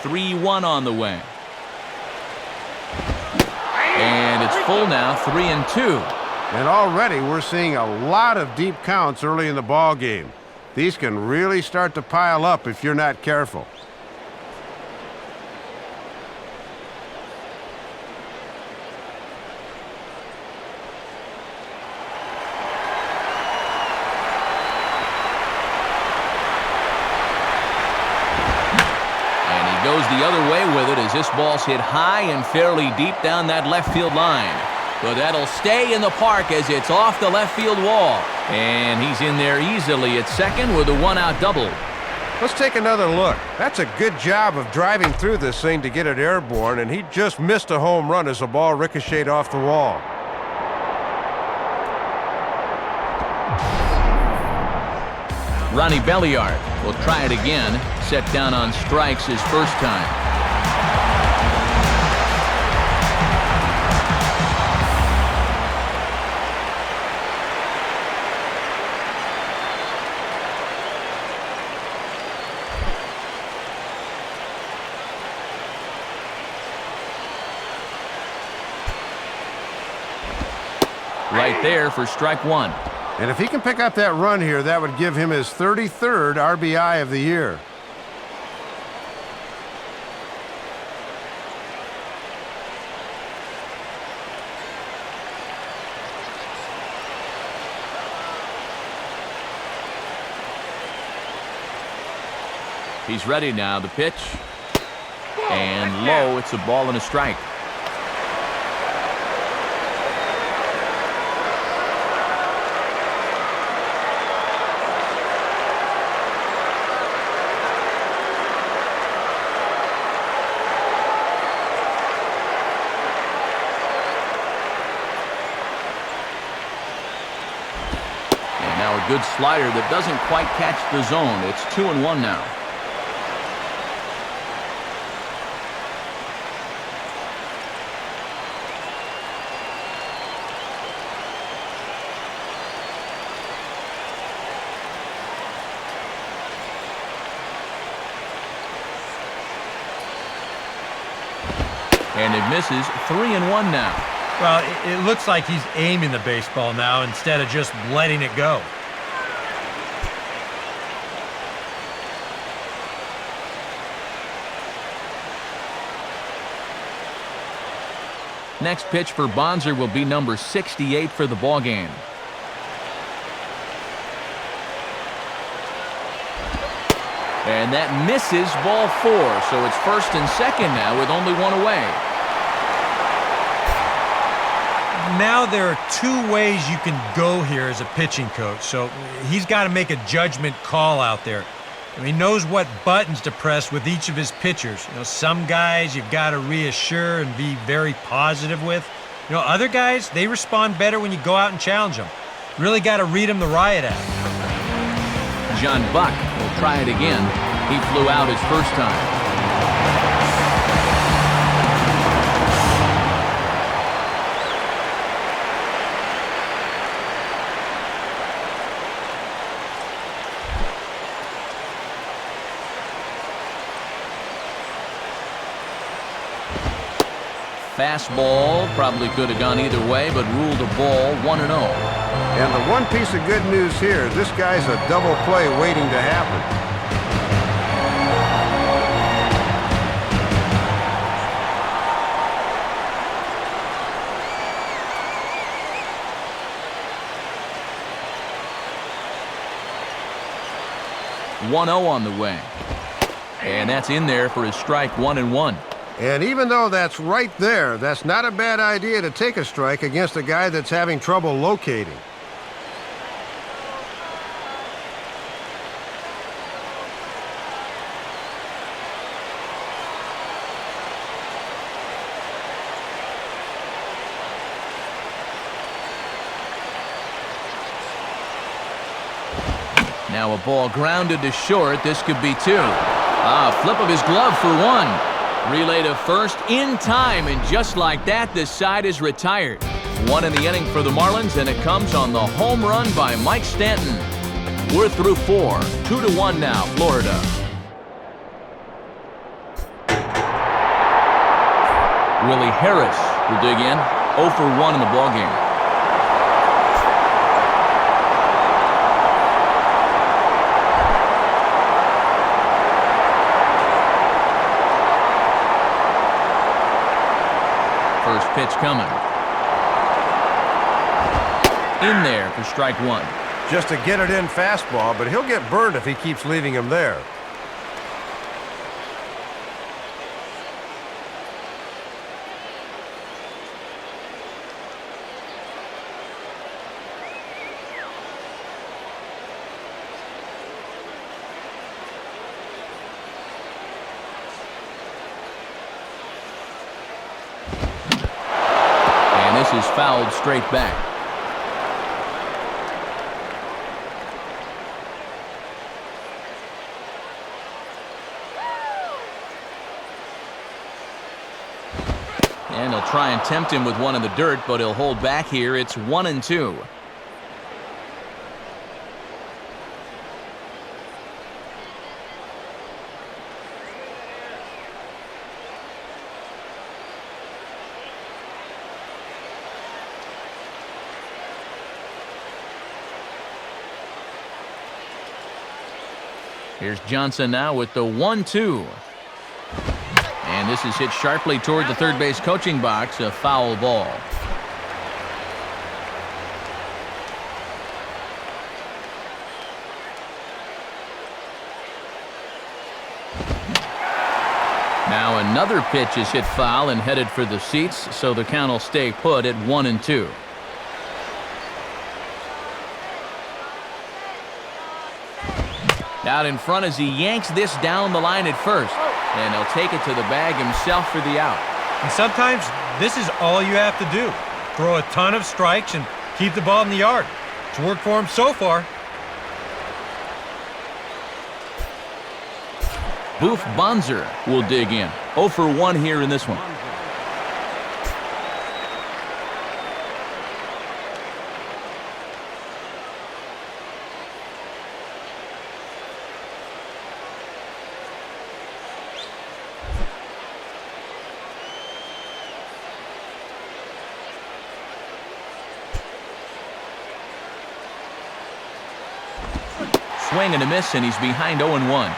Three one on the way. And it's full now, 3-2. And already we're seeing a lot of deep counts early in the ball game. These can really start to pile up if you're not careful. And he goes the other way with it as this ball's hit high and fairly deep down that left field line. But that'll stay in the park as it's off the left field wall. And he's in there easily at second with a one-out double. Let's take another look. That's a good job of driving through this thing to get it airborne, and he just missed a home run as the ball ricocheted off the wall. Ronnie Belliard will try it again. Set down on strikes his first time. Right there for strike one. And if he can pick up that run here, that would give him his 33rd RBI of the year. He's ready now. The pitch. And low, it's a ball and a strike. Good slider that doesn't quite catch the zone. It's 2-1 now. And it misses. 3-1 now. Well, it looks like he's aiming the baseball now instead of just letting it go. Next pitch for Bonser will be number 68 for the ballgame. And that misses, ball 4. So it's first and second now with only one away. Now there are two ways you can go here as a pitching coach. So he's got to make a judgment call out there. He knows what buttons to press with each of his pitchers. Some guys you've got to reassure and be very positive with. Other guys, they respond better when you go out and challenge them. Really got to read them the riot act. John Buck will try it again. He flew out his first time. Fastball probably could have gone either way, but ruled a ball 1-0. And the one piece of good news here, this guy's a double play waiting to happen. On the way. And that's in there for his strike. 1-1. And even though that's right there, that's not a bad idea to take a strike against a guy that's having trouble locating. Now a ball grounded to short. This could be 2. Flip of his glove for 1. Relay to first in time, and just like that, this side is retired. 1 in the inning for the Marlins, and it comes on the home run by Mike Stanton. We're through 4. 2-1 now, Florida. Willie Harris will dig in. 0 for 1 in the ballgame. First pitch coming. In there for strike 1. Just a get-it-in fastball, but he'll get burned if he keeps leaving him there. is fouled straight back. And he'll try and tempt him with one in the dirt, but he'll hold back here. It's 1-2. Here's Johnson now with the 1-2. And this is hit sharply toward the third base coaching box, a foul ball. Now another pitch is hit foul and headed for the seats, so the count will stay put at 1-2. Out in front as he yanks this down the line at first. And he'll take it to the bag himself for the out. And sometimes this is all you have to do. Throw a ton of strikes and keep the ball in the yard. It's worked for him so far. Boof Bonzer will dig in. 0 for 1 here in this one. Swing and a miss, and he's behind 0-1.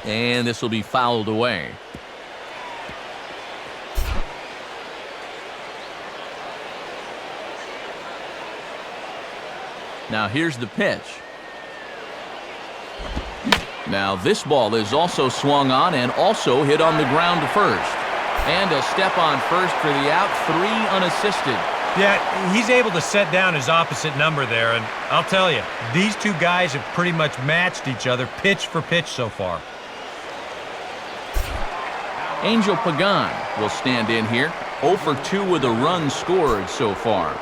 And this will be fouled away. Now here's the pitch. Now this ball is also swung on and also hit on the ground to first. And he'll step on first for the out, 3 unassisted. Yeah, he's able to set down his opposite number there, and I'll tell you, these two guys have pretty much matched each other pitch for pitch so far. Angel Pagan will stand in here. 0 for 2 with a run scored so far.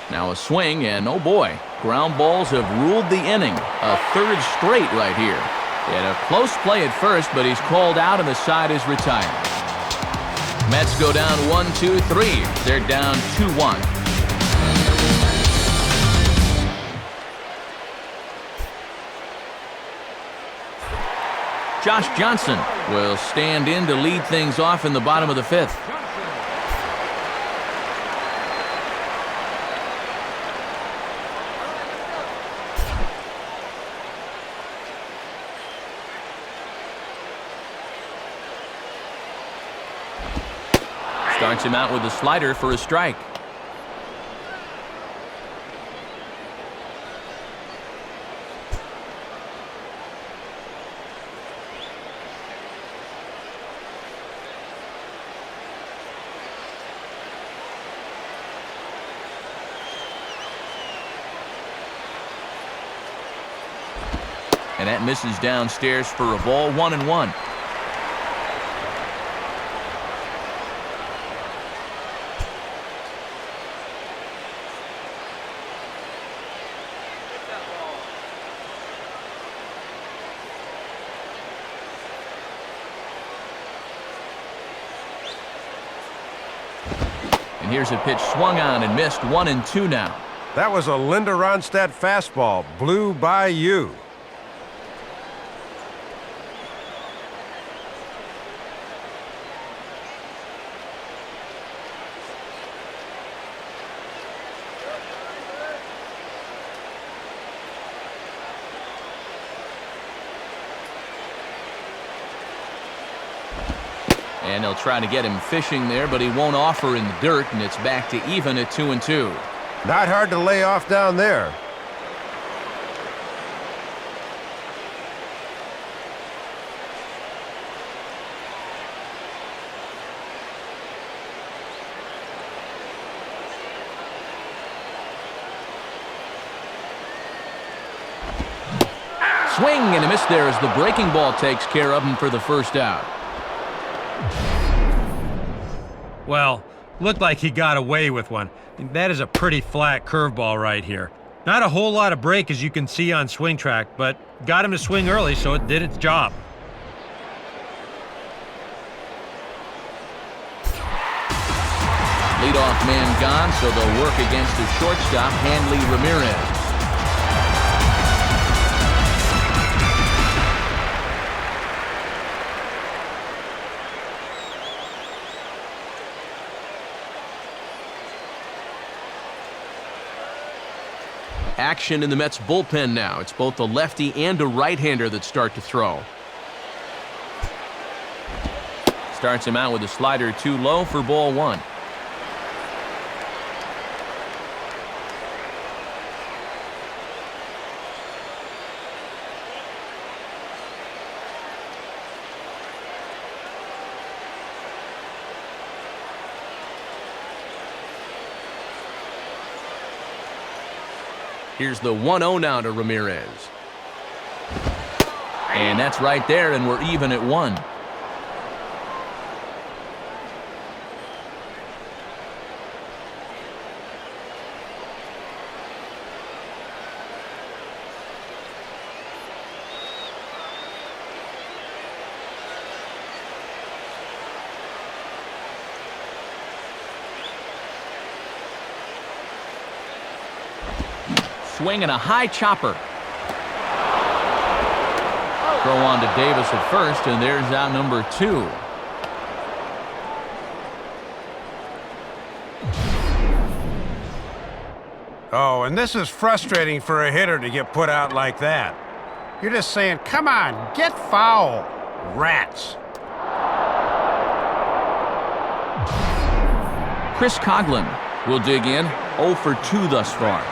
Now a swing, and oh boy, ground balls have ruled the inning. A third straight right here. And a close play at first, but he's called out and the side is retired. Mets go down 1-2-3. They're down 2-1. Josh Johnson will stand in to lead things off in the bottom of the 5th. Starts him out with a slider for a strike. And that misses downstairs for a ball, 1-1. And here's a pitch swung on and missed, 1-2 now. That was a Linda Ronstadt fastball, blew by you. And they'll try to get him fishing there, but he won't offer in the dirt, and it's back to even at 2-2. Not hard to lay off down there. Swing and a miss there as the breaking ball takes care of him for the first out. Well, looked like he got away with one. That is a pretty flat curveball right here. Not a whole lot of break, as you can see on swing track, but got him to swing early, so it did its job. Leadoff man gone, so they'll work against the shortstop, Hanley Ramirez. Action in the Mets bullpen now. It's both a lefty and a right-hander that start to throw. Starts him out with a slider too low for ball one. Here's the 1-0 now to Ramirez. And that's right there, and we're even at 1. Swing and a high chopper. Throw on to Davis at first, and there's out number 2. Oh, and this is frustrating for a hitter to get put out like that. You're just saying, come on, get foul, rats. Chris Coughlin will dig in, 0 for 2 thus far.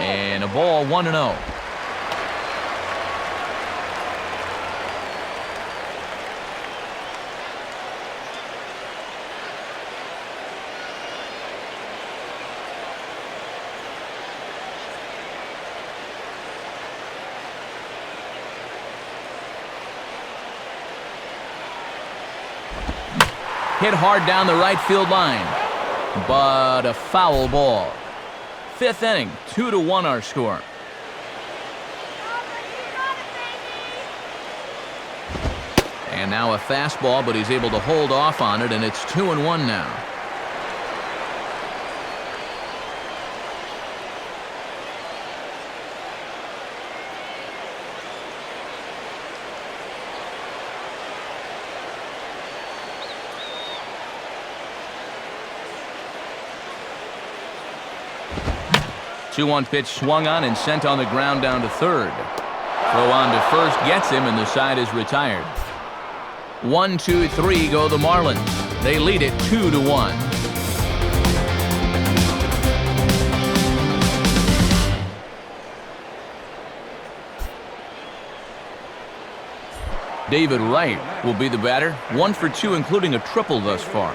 And a ball, 1-0. Hit hard down the right field line, but a foul ball. 5th inning, 2-1 our score. And now a fastball, but he's able to hold off on it, and it's 2-1 now. Two-one pitch swung on and sent on the ground down to third. Throw on to first gets him, and the side is retired. 1, 2, 3 go the Marlins. They lead it 2-1. David Wright will be the batter. 1 for 2, including a triple thus far.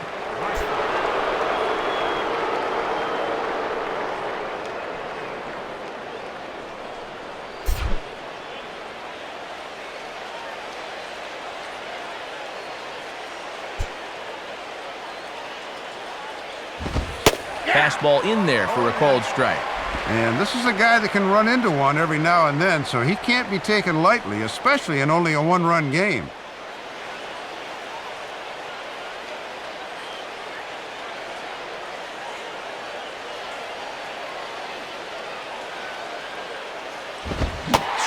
Fastball in there for a called strike. And this is a guy that can run into one every now and then, so he can't be taken lightly, especially in only a 1-run game.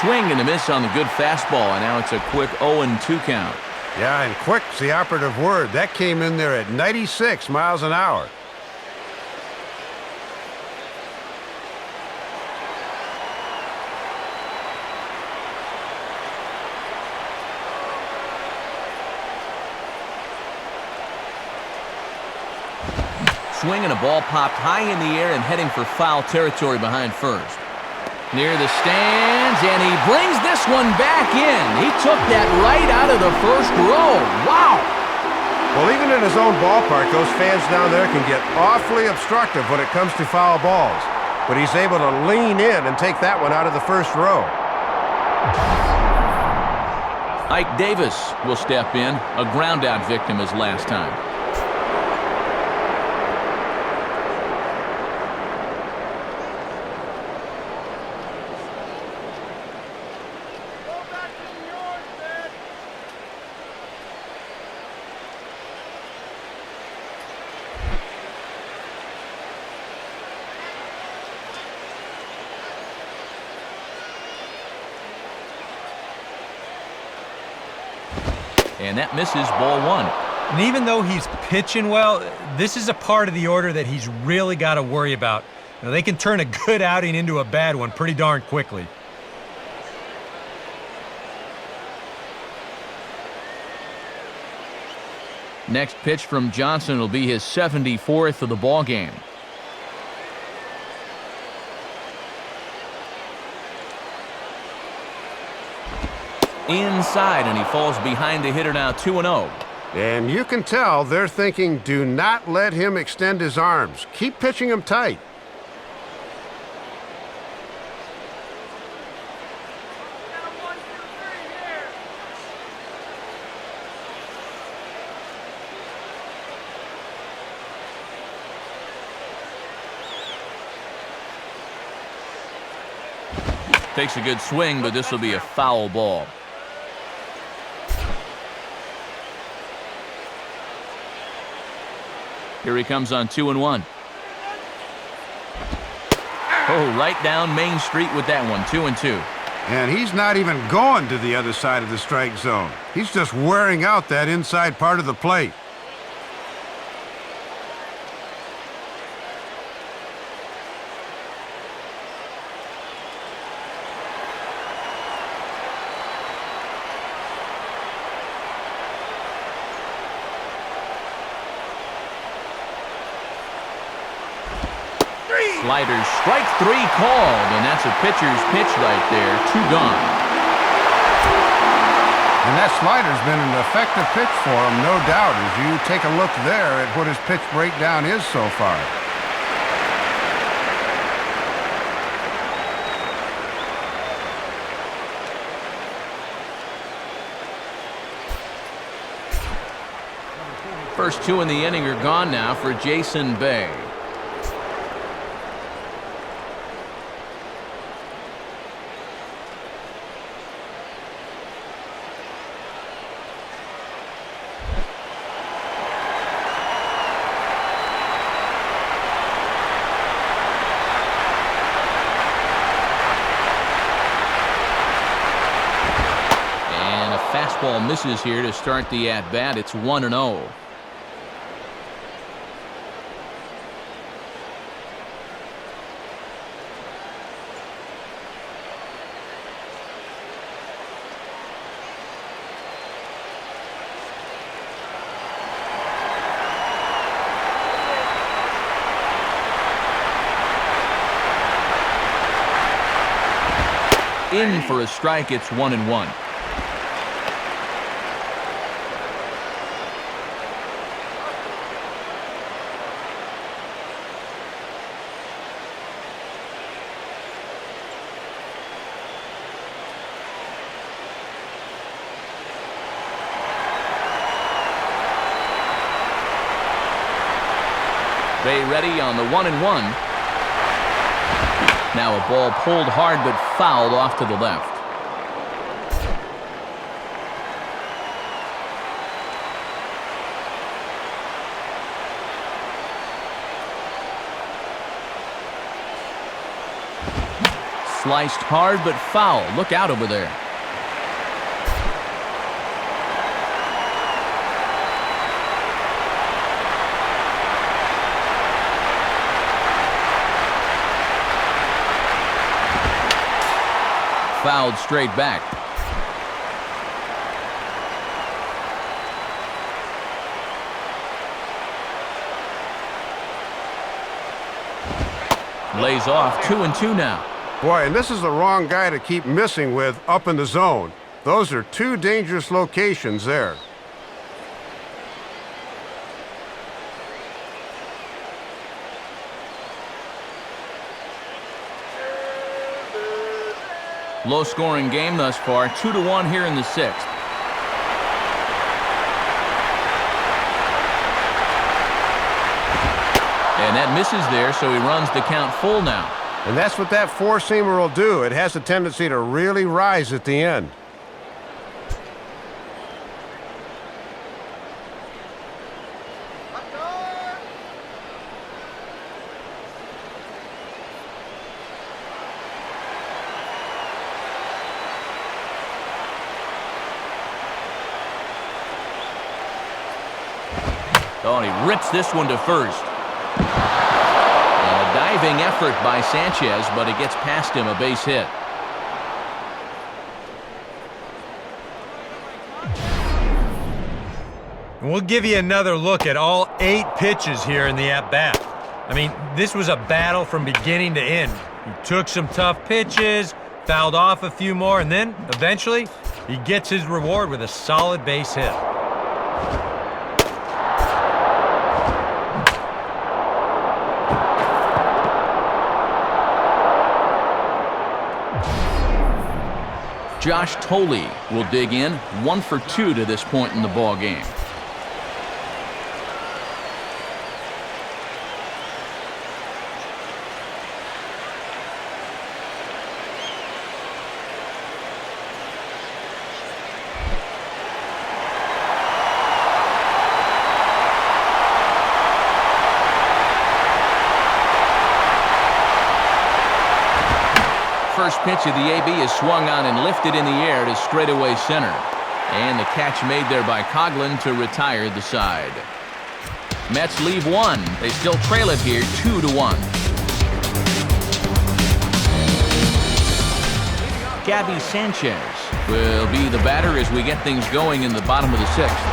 Swing and a miss on the good fastball, and now it's a quick 0-2 count. Yeah, and quick's the operative word. That came in there at 96 miles an hour. Swing and a ball popped high in the air and heading for foul territory behind first. Near the stands, and he brings this one back in. He took that right out of the first row. Wow! Well, even in his own ballpark, those fans down there can get awfully obstructive when it comes to foul balls. But he's able to lean in and take that one out of the first row. Ike Davis will step in, a ground-out victim as last time. And that misses, ball one. And even though he's pitching well, this is a part of the order that he's really got to worry about. You know, they can turn a good outing into a bad one pretty darn quickly. Next pitch from Johnson will be his 74th of the ball game. Inside, and he falls behind the hitter now 2-0. And you can tell they're thinking, do not let him extend his arms. Keep pitching him tight. Takes a good swing, but this will be a foul ball. Here he comes on 2-1. Oh, right down Main Street with that one, 2-2. And he's not even going to the other side of the strike zone. He's just wearing out that inside part of the plate. Sliders, strike three called, and that's a pitcher's pitch right there, 2 gone. And that slider's been an effective pitch for him, no doubt, as you take a look there at what his pitch breakdown is so far. First 2 in the inning are gone now for Jason Bay. Fastball misses here to start the at-bat. It's 1-0. In for a strike. It's 1-1. Bay ready on the 1-1. Now a ball pulled hard but fouled off to the left. sliced hard but foul. Look out over there. Fouled straight back. Lays off. 2-2 now. Boy, and this is the wrong guy to keep missing with up in the zone. Those are two dangerous locations there. Low-scoring game thus far. 2-1 here in the sixth. And that misses there, so he runs the count full now. And that's what that four-seamer will do. It has a tendency to really rise at the end. Oh, and he rips this one to first. And a diving effort by Sanchez, but it gets past him, a base hit. And we'll give you another look at all 8 pitches here in the at-bat. I mean, this was a battle from beginning to end. He took some tough pitches, fouled off a few more, and then, eventually, he gets his reward with a solid base hit. Josh Tolley will dig in, 1 for 2 to this point in the ball game. First pitch of the AB is swung on and lifted in the air to straightaway center. And the catch made there by Coughlin to retire the side. Mets leave 1. They still trail it here 2-1. Gabby Sanchez will be the batter as we get things going in the bottom of the 6th.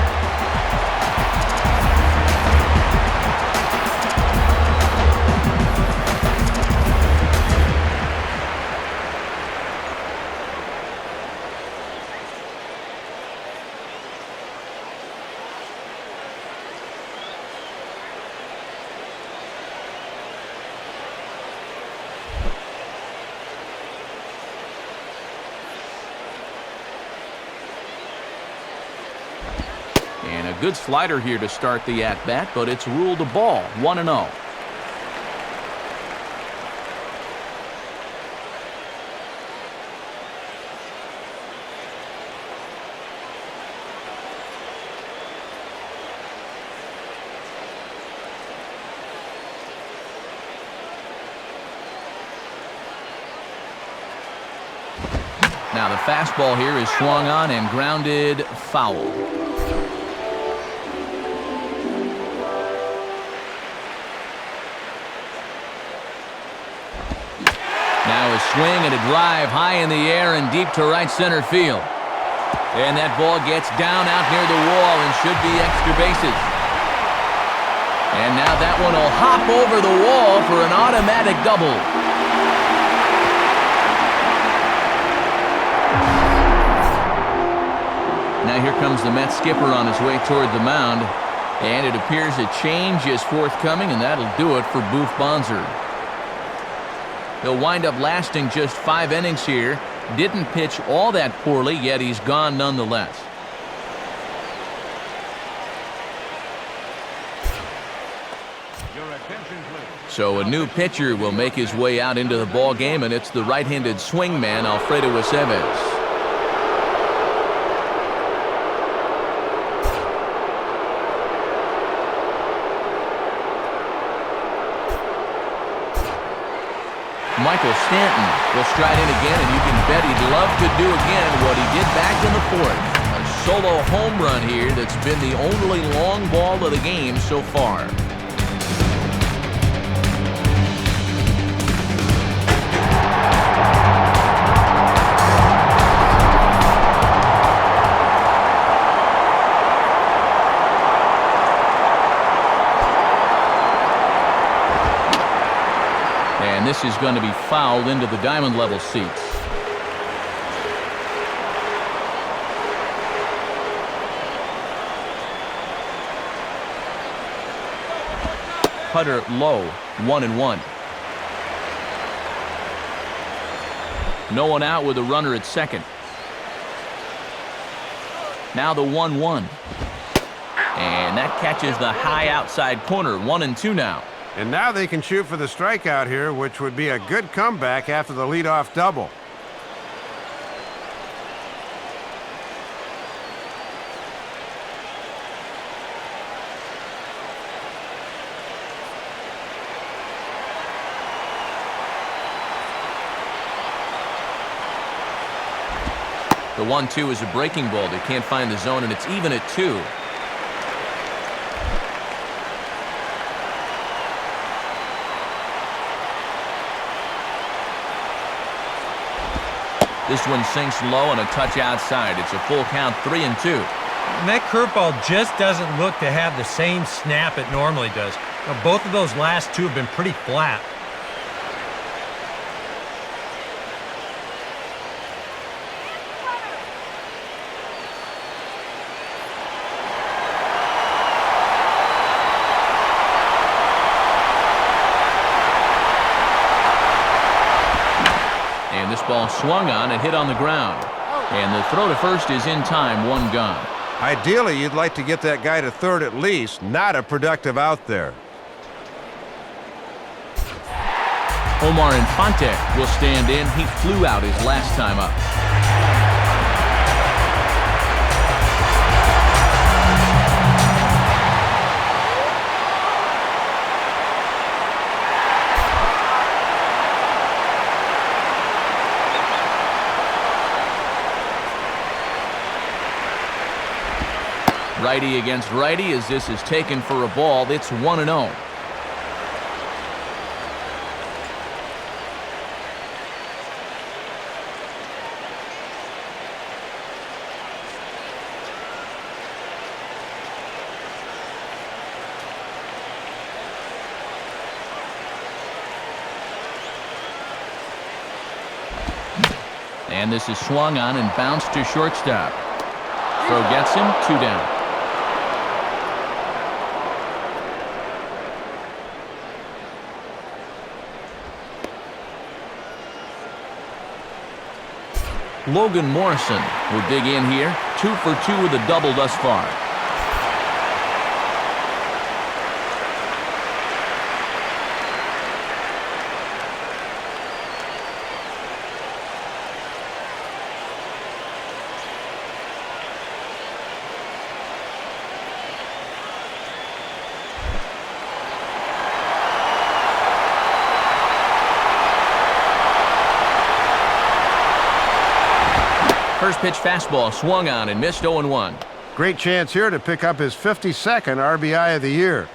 And a good slider here to start the at-bat, but it's ruled a ball, 1-0. Now the fastball here is swung on and grounded foul. Now a swing and a drive high in the air and deep to right center field. And that ball gets down out near the wall and should be extra bases. And now that one will hop over the wall for an automatic double. Now here comes the Mets skipper on his way toward the mound. And it appears a change is forthcoming, and that'll do it for Boof Bonser. He'll wind up lasting just 5 innings here. Didn't pitch all that poorly, yet he's gone nonetheless. So a new pitcher will make his way out into the ball game, and it's the right-handed swingman, Alfredo Aceves. Michael Stanton will stride in again, and you can bet he'd love to do again what he did back in the fourth. A solo home run here that's been the only long ball of the game so far. And this is going to be fouled into the diamond level seats. Putter low, 1-1. No one out with a runner at second. Now the 1-1. And that catches the high outside corner, 1-2 now. And now they can shoot for the strikeout here, which would be a good comeback after the leadoff double. The 1-2 is a breaking ball. They can't find the zone, and it's even at 2. This one sinks low and a touch outside. It's a full count, 3-2. And that curveball just doesn't look to have the same snap it normally does. Now, both of those last two have been pretty flat. This ball swung on and hit on the ground. And the throw to first is in time, 1 gone. Ideally, you'd like to get that guy to third at least, not a productive out there. Omar Infante will stand in. He flew out his last time up. Righty against righty as this is taken for a ball. It's 1-0. And this is swung on and bounced to shortstop. Throw gets him, 2 down. Logan Morrison will dig in here. 2 for 2 with a double thus far. First pitch fastball swung on and missed, 0-1. Great chance here to pick up his 52nd RBI of the year.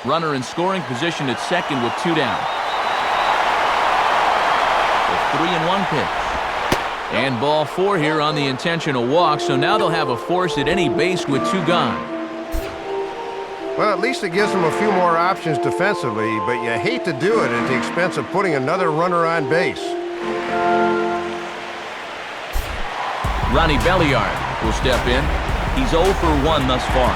Runner in scoring position at second with 2 down. The 3-1 pitch. And ball 4 here on the intentional walk, so now they'll have a force at any base with 2 gone. Well, at least it gives them a few more options defensively, but you hate to do it at the expense of putting another runner on base. Ronnie Belliard will step in. He's 0 for 1 thus far.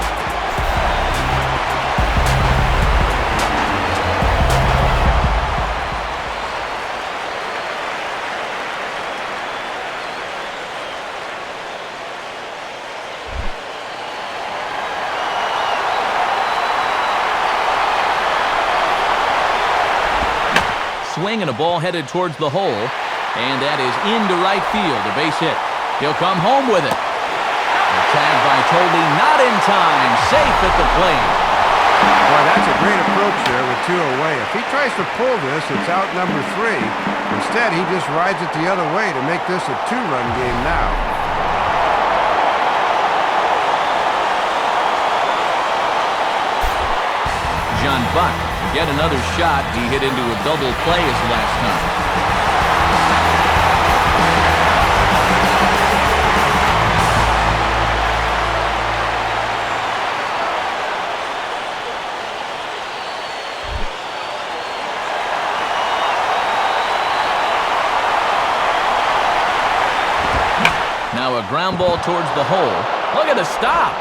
Swing and a ball headed towards the hole, and that is into right field, a base hit. He'll come home with it. The tag by Tolley, not in time. Safe at the plate. Boy, that's a great approach there with 2 away. If he tries to pull this, it's out number 3. Instead, he just rides it the other way to make this a 2-run game now. John Buck, get another shot. He hit into a double play his last time. Now a ground ball towards the hole. Look at the stop.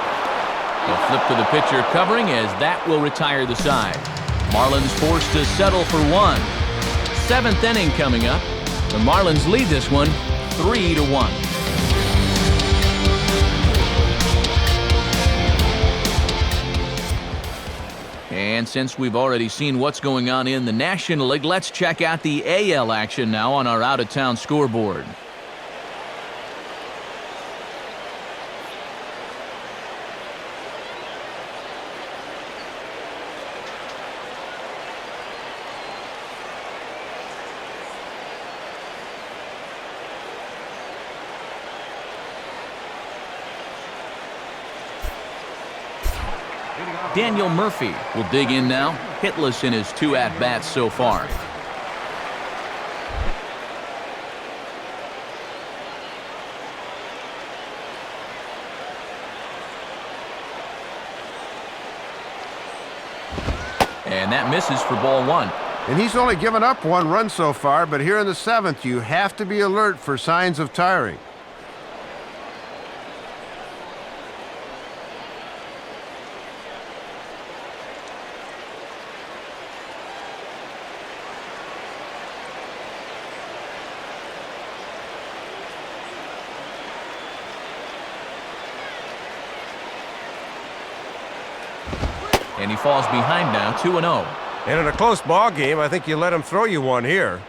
A flip to the pitcher covering as that will retire the side. Marlins forced to settle for 1. 7th inning coming up. The Marlins lead this one 3-1. And since we've already seen what's going on in the National League, let's check out the AL action now on our out-of-town scoreboard. Daniel Murphy will dig in now, hitless in his 2 at-bats so far. And that misses for ball 1. And he's only given up 1 run so far, but here in the 7th, you have to be alert for signs of tiring. And he falls behind now, 2-0. And in a close ball game, I think you let him throw you one here.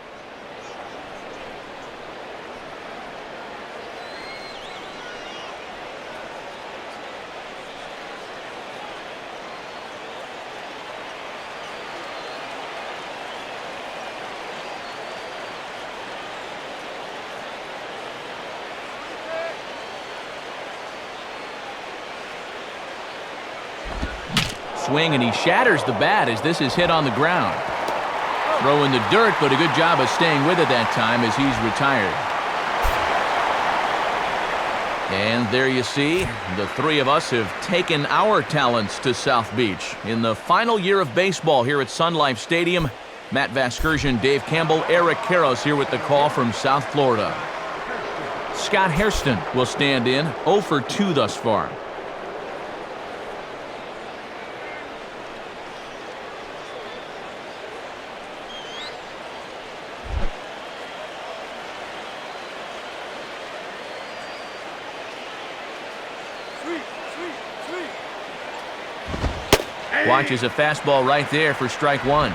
Swing, and he shatters the bat as this is hit on the ground. Throw in the dirt, but a good job of staying with it that time as he's retired. And there you see, the 3 of us have taken our talents to South Beach. In the final year of baseball here at Sun Life Stadium, Matt Vasgersian, Dave Campbell, Eric Karros here with the call from South Florida. Scott Hairston will stand in, 0 for 2 thus far. Watches a fastball right there for strike 1.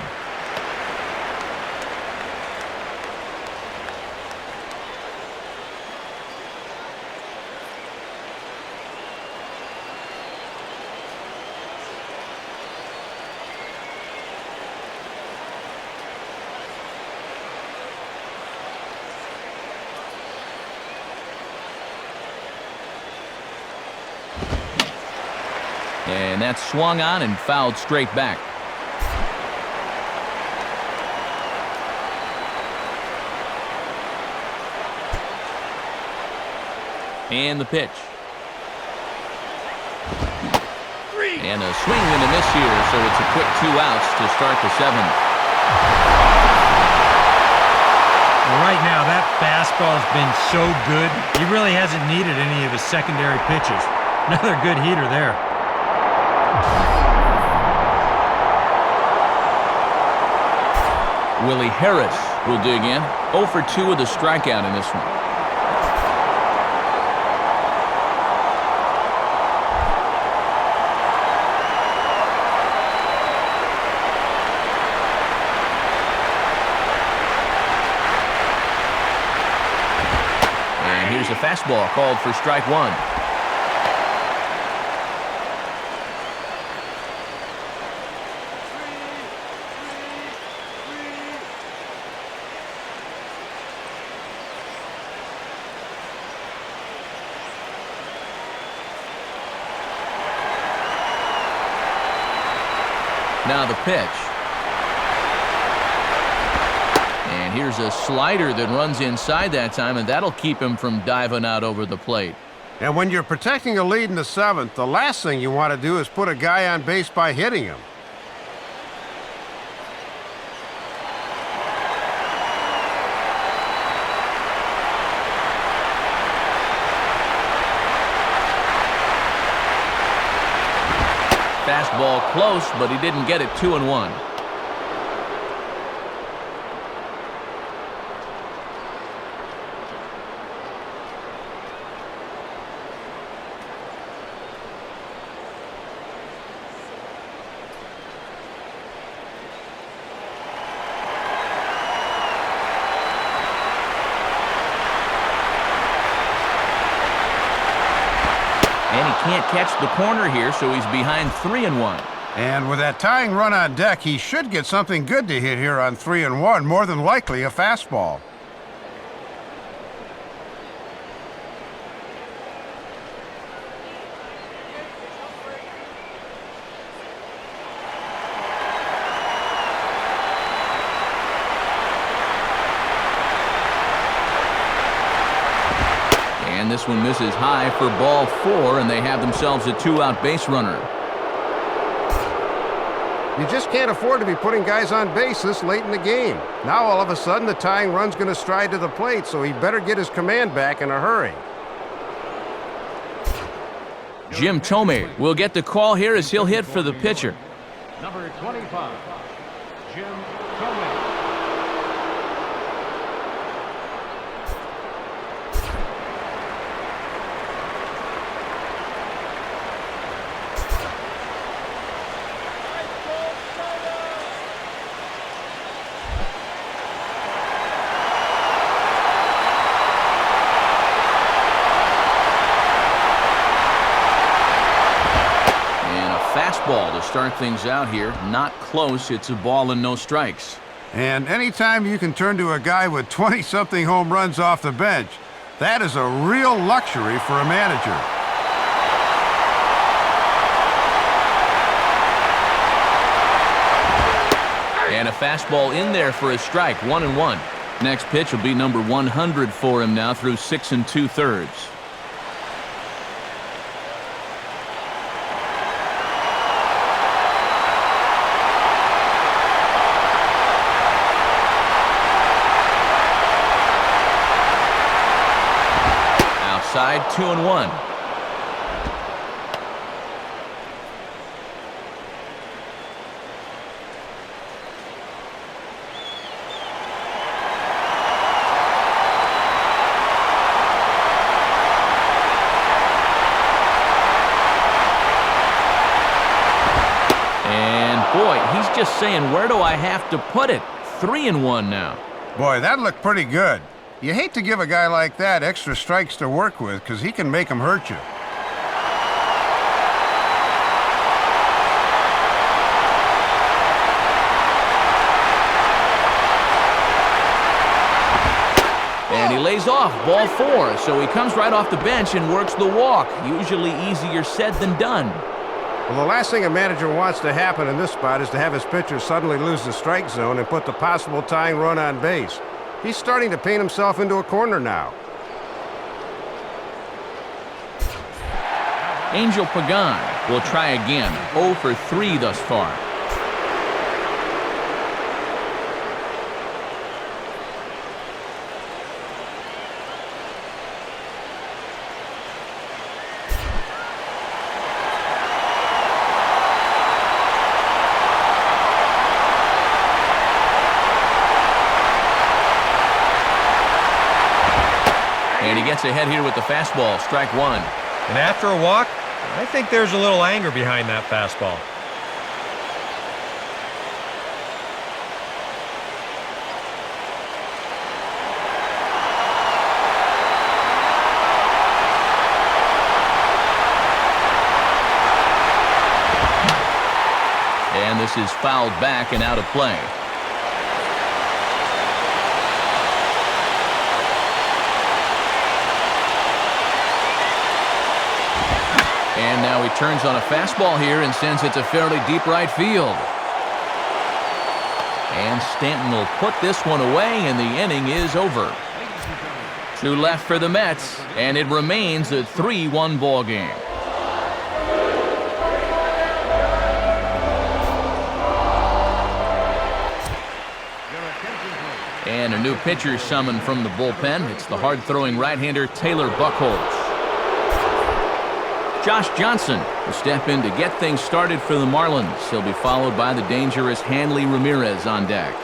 And that's swung on and fouled straight back. And the pitch. And a swing and a miss here, so it's a quick 2 outs to start the 7th. Right now, that fastball's been so good, he really hasn't needed any of his secondary pitches. Another good heater there. Willie Harris will dig in. 0 for 2 with a strikeout in this one. And here's a a fastball called for strike one. Now the pitch. And here's a slider that runs inside that time, and that'll keep him from diving out over the plate. And when you're protecting a lead in the seventh, the last thing you want to do is put a guy on base by hitting him. Fastball close, but he didn't get it. 2-1. And he can't catch the corner here, so he's behind 3-1. And with that tying run on deck, he should get something good to hit here on 3-1, more than likely a fastball. And this one misses high for ball 4, and they have themselves a 2-out base runner. You just can't afford to be putting guys on base this late in the game. Now all of a sudden the tying run's going to stride to the plate, so he better get his command back in a hurry. Jim Thome will get the call here as he'll hit for the pitcher. Number 25, Jim Thome. Fastball to start things out here. Not close. It's a ball and no strikes. And anytime you can turn to a guy with 20-something home runs off the bench, that is a real luxury for a manager. And a fastball in there for a strike. 1-1. Next pitch will be number 100 for him now through 6 2/3. Outside, 2-1. Boy, he's just saying, where do I have to put it? 3-1 now. Boy, that looked pretty good. You hate to give a guy like that extra strikes to work with because he can make them hurt you. And he lays off, ball 4, so he comes right off the bench and works the walk. Usually easier said than done. Well, the last thing a manager wants to happen in this spot is to have his pitcher suddenly lose the strike zone and put the possible tying run on base. He's starting to paint himself into a corner now. Angel Pagan will try again. 0 for 3 thus far. And he gets ahead here with the fastball, strike 1. And after a walk, I think there's a little anger behind that fastball. this is fouled back and out of play. And now he turns on a fastball here and sends it to fairly deep right field. And Stanton will put this one away, and the inning is over. 2 left for the Mets, and it remains a 3-1 ball game. And a new pitcher summoned from the bullpen. It's the hard-throwing right-hander Taylor Buchholz. Josh Johnson will step in to get things started for the Marlins. He'll be followed by the dangerous Hanley Ramirez on deck.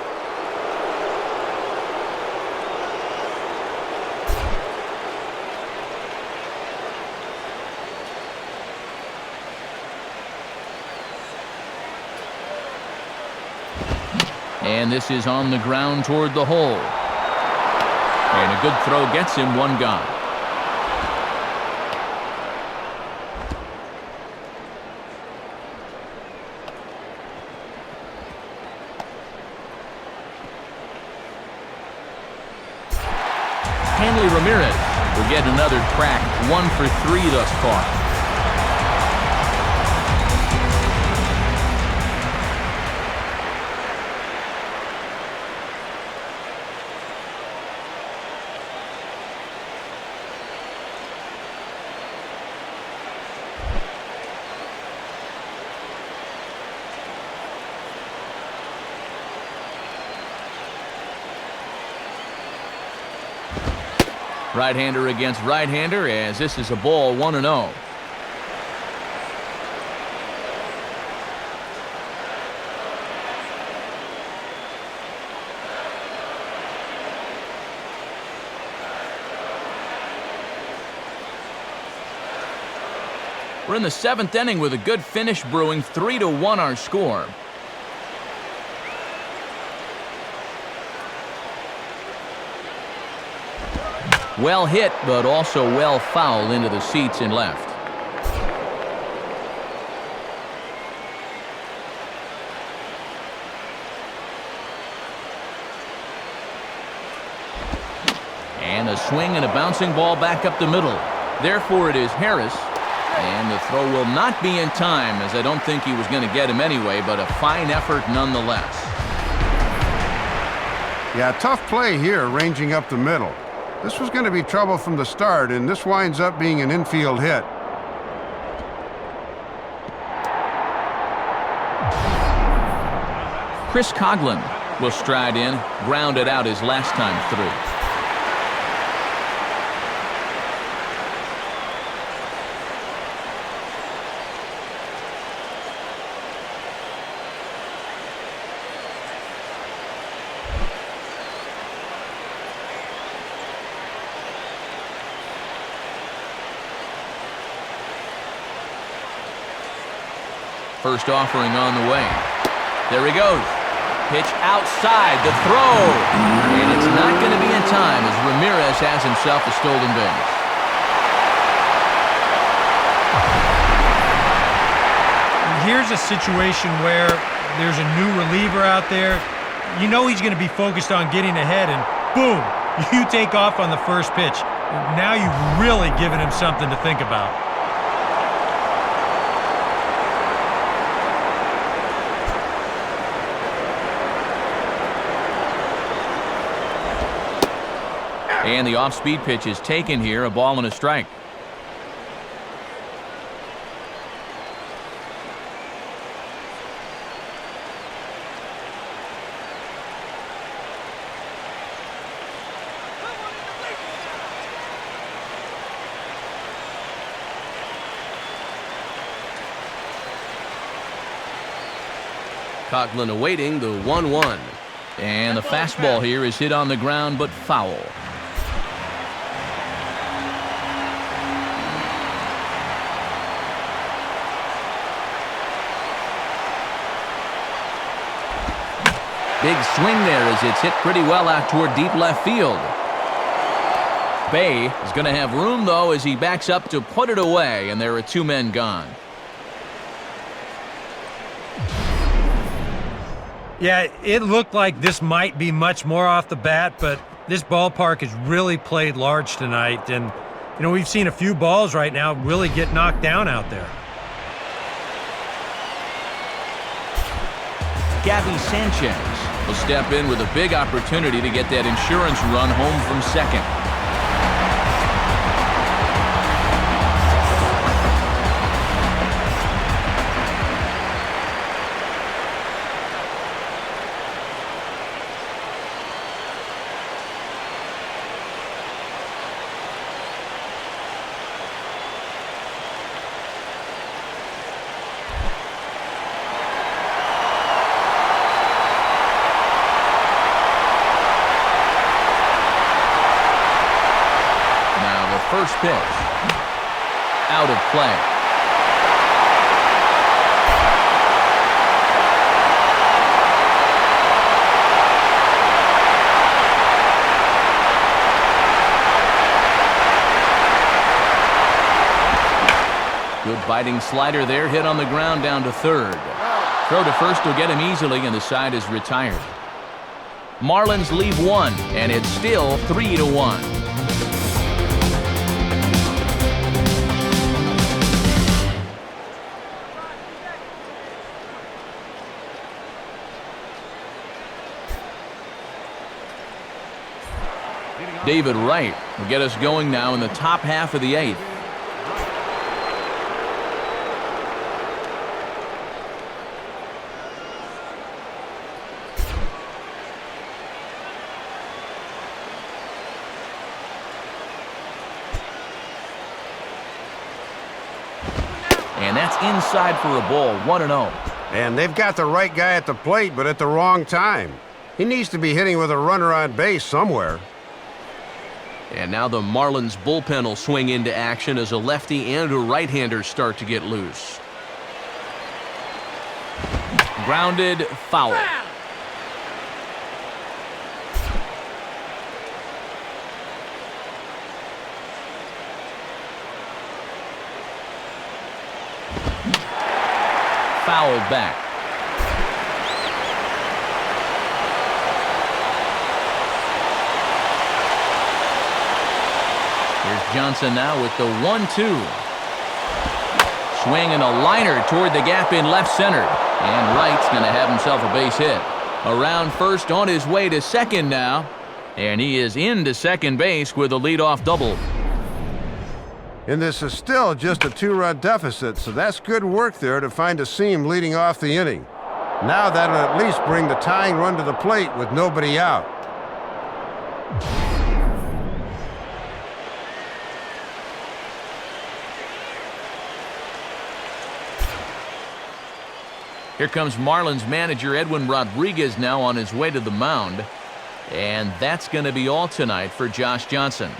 And this is on the ground toward the hole. And a good throw gets him one gone. Hanley Ramirez will get another crack, 1 for 3 thus far. Right-hander against right-hander, as this is a ball 1-0. We're in the 7th inning with a good finish brewing. 3-1 our score. Well hit, but also well fouled into the seats and left. And a swing and a bouncing ball back up the middle. Therefore, it is Harris. And the throw will not be in time, as I don't think he was going to get him anyway, but a fine effort nonetheless. Yeah, tough play here, ranging up the middle. This was going to be trouble from the start, and this winds up being an infield hit. Chris Coghlan will stride in, grounded out his last time through. First offering on the way. There he goes. Pitch outside, the throw. And it's not going to be in time as Ramirez has himself a stolen base. Here's a situation where there's a new reliever out there. You know he's going to be focused on getting ahead, and boom, you take off on the first pitch. Now you've really given him something to think about. And the off-speed pitch is taken here, a ball and a strike. Coghlan awaiting the 1-1. And the fastball here is hit on the ground, but foul. Big swing there as it's hit pretty well out toward deep left field. Bay is going to have room, though, as he backs up to put it away, and there are 2 men gone. Yeah, it looked like this might be much more off the bat, but this ballpark has really played large tonight. And, you know, we've seen a few balls right now really get knocked down out there. Gabby Sanchez will step in with a big opportunity to get that insurance run home from second. First pitch. Out of play. Good biting slider there, hit on the ground down to third. Throw to first will get him easily, and the side is retired. Marlins leave one, and it's still 3-1. David Wright will get us going now in the top half of the eighth. And that's inside for a ball, 1-0. And they've got the right guy at the plate, but at the wrong time. He needs to be hitting with a runner on base somewhere. And now the Marlins bullpen will swing into action as a lefty and a right-hander start to get loose. Grounded, foul. Fouled back. Here's Johnson now with the 1-2. Swinging a liner toward the gap in left center. And Wright's going to have himself a base hit. Around first, on his way to second now. And he is into second base with a leadoff double. And this is still just a 2-run deficit, so that's good work there to find a seam leading off the inning. Now that'll at least bring the tying run to the plate with nobody out. Here comes Marlins manager Edwin Rodriguez now on his way to the mound. And that's going to be all tonight for Josh Johnson.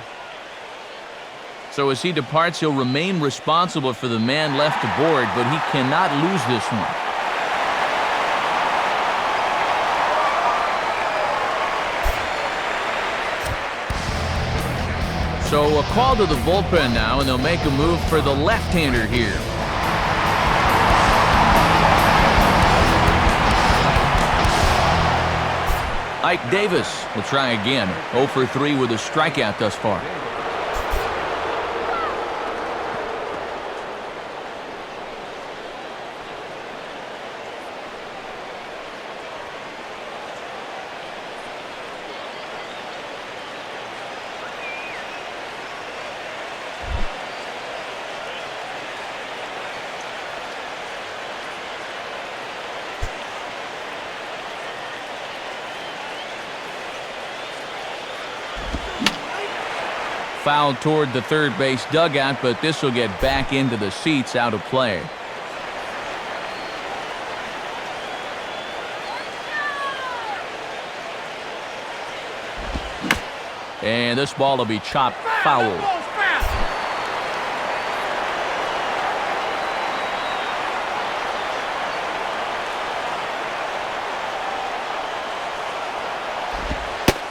So as he departs, he'll remain responsible for the man left aboard, but he cannot lose this one. So a call to the bullpen now, and they'll make a move for the left-hander here. Ike Davis will try again. 0 for 3 with a strikeout thus far. Fouled toward the third base dugout, but this will get back into the seats, out of play. And this ball will be chopped foul.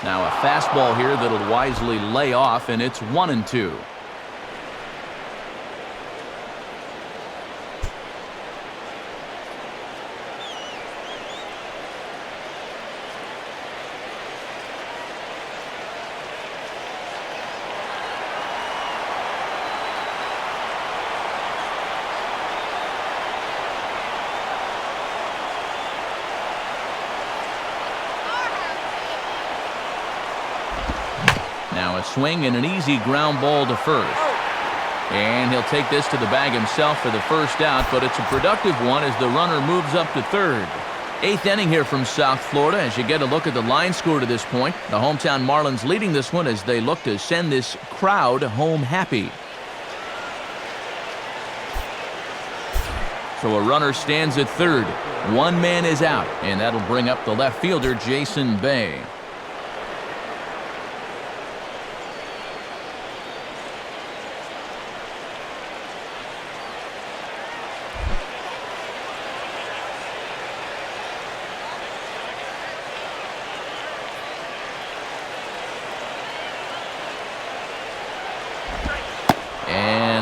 Now a fastball here that'll wisely lay off, and it's 1-2. Now a swing and an easy ground ball to first. And he'll take this to the bag himself for the first out, but it's a productive one as the runner moves up to third. 8th inning here from South Florida as you get a look at the line score to this point. The hometown Marlins leading this one as they look to send this crowd home happy. So a runner stands at third. One man is out, and that'll bring up the left fielder, Jason Bay.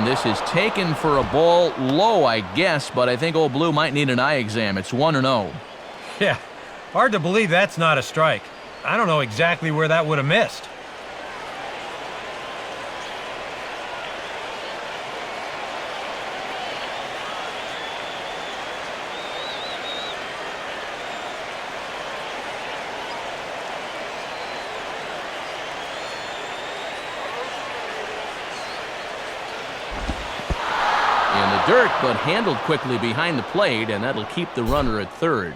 This is taken for a ball low, I guess, but I think Old Blue might need an eye exam. It's 1-0. Yeah, hard to believe that's not a strike. I don't know exactly where that would have missed. Dirt, but handled quickly behind the plate, and that'll keep the runner at third.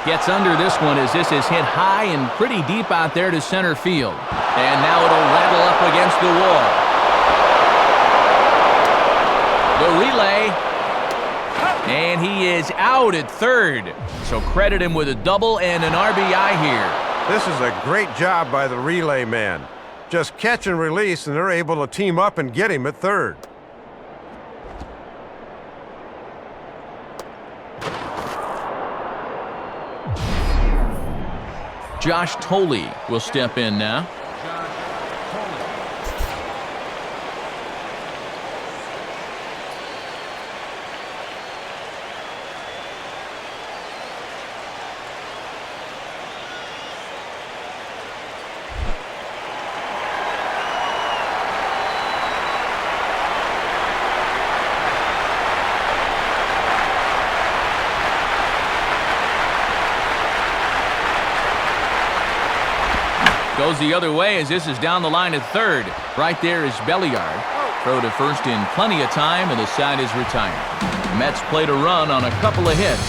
Gets under this one as this is hit high and pretty deep out there to center field. And now it'll rattle up against the wall. The relay. And he is out at third. So credit him with a double and an RBI here. This is a great job by the relay man. Just catch and release, and they're able to team up and get him at third. Josh Tolley will step in now. Goes the other way as this is down the line at third. Right there is Belliard. Throw to first in plenty of time, and the side is retired. Mets played a run on a couple of hits.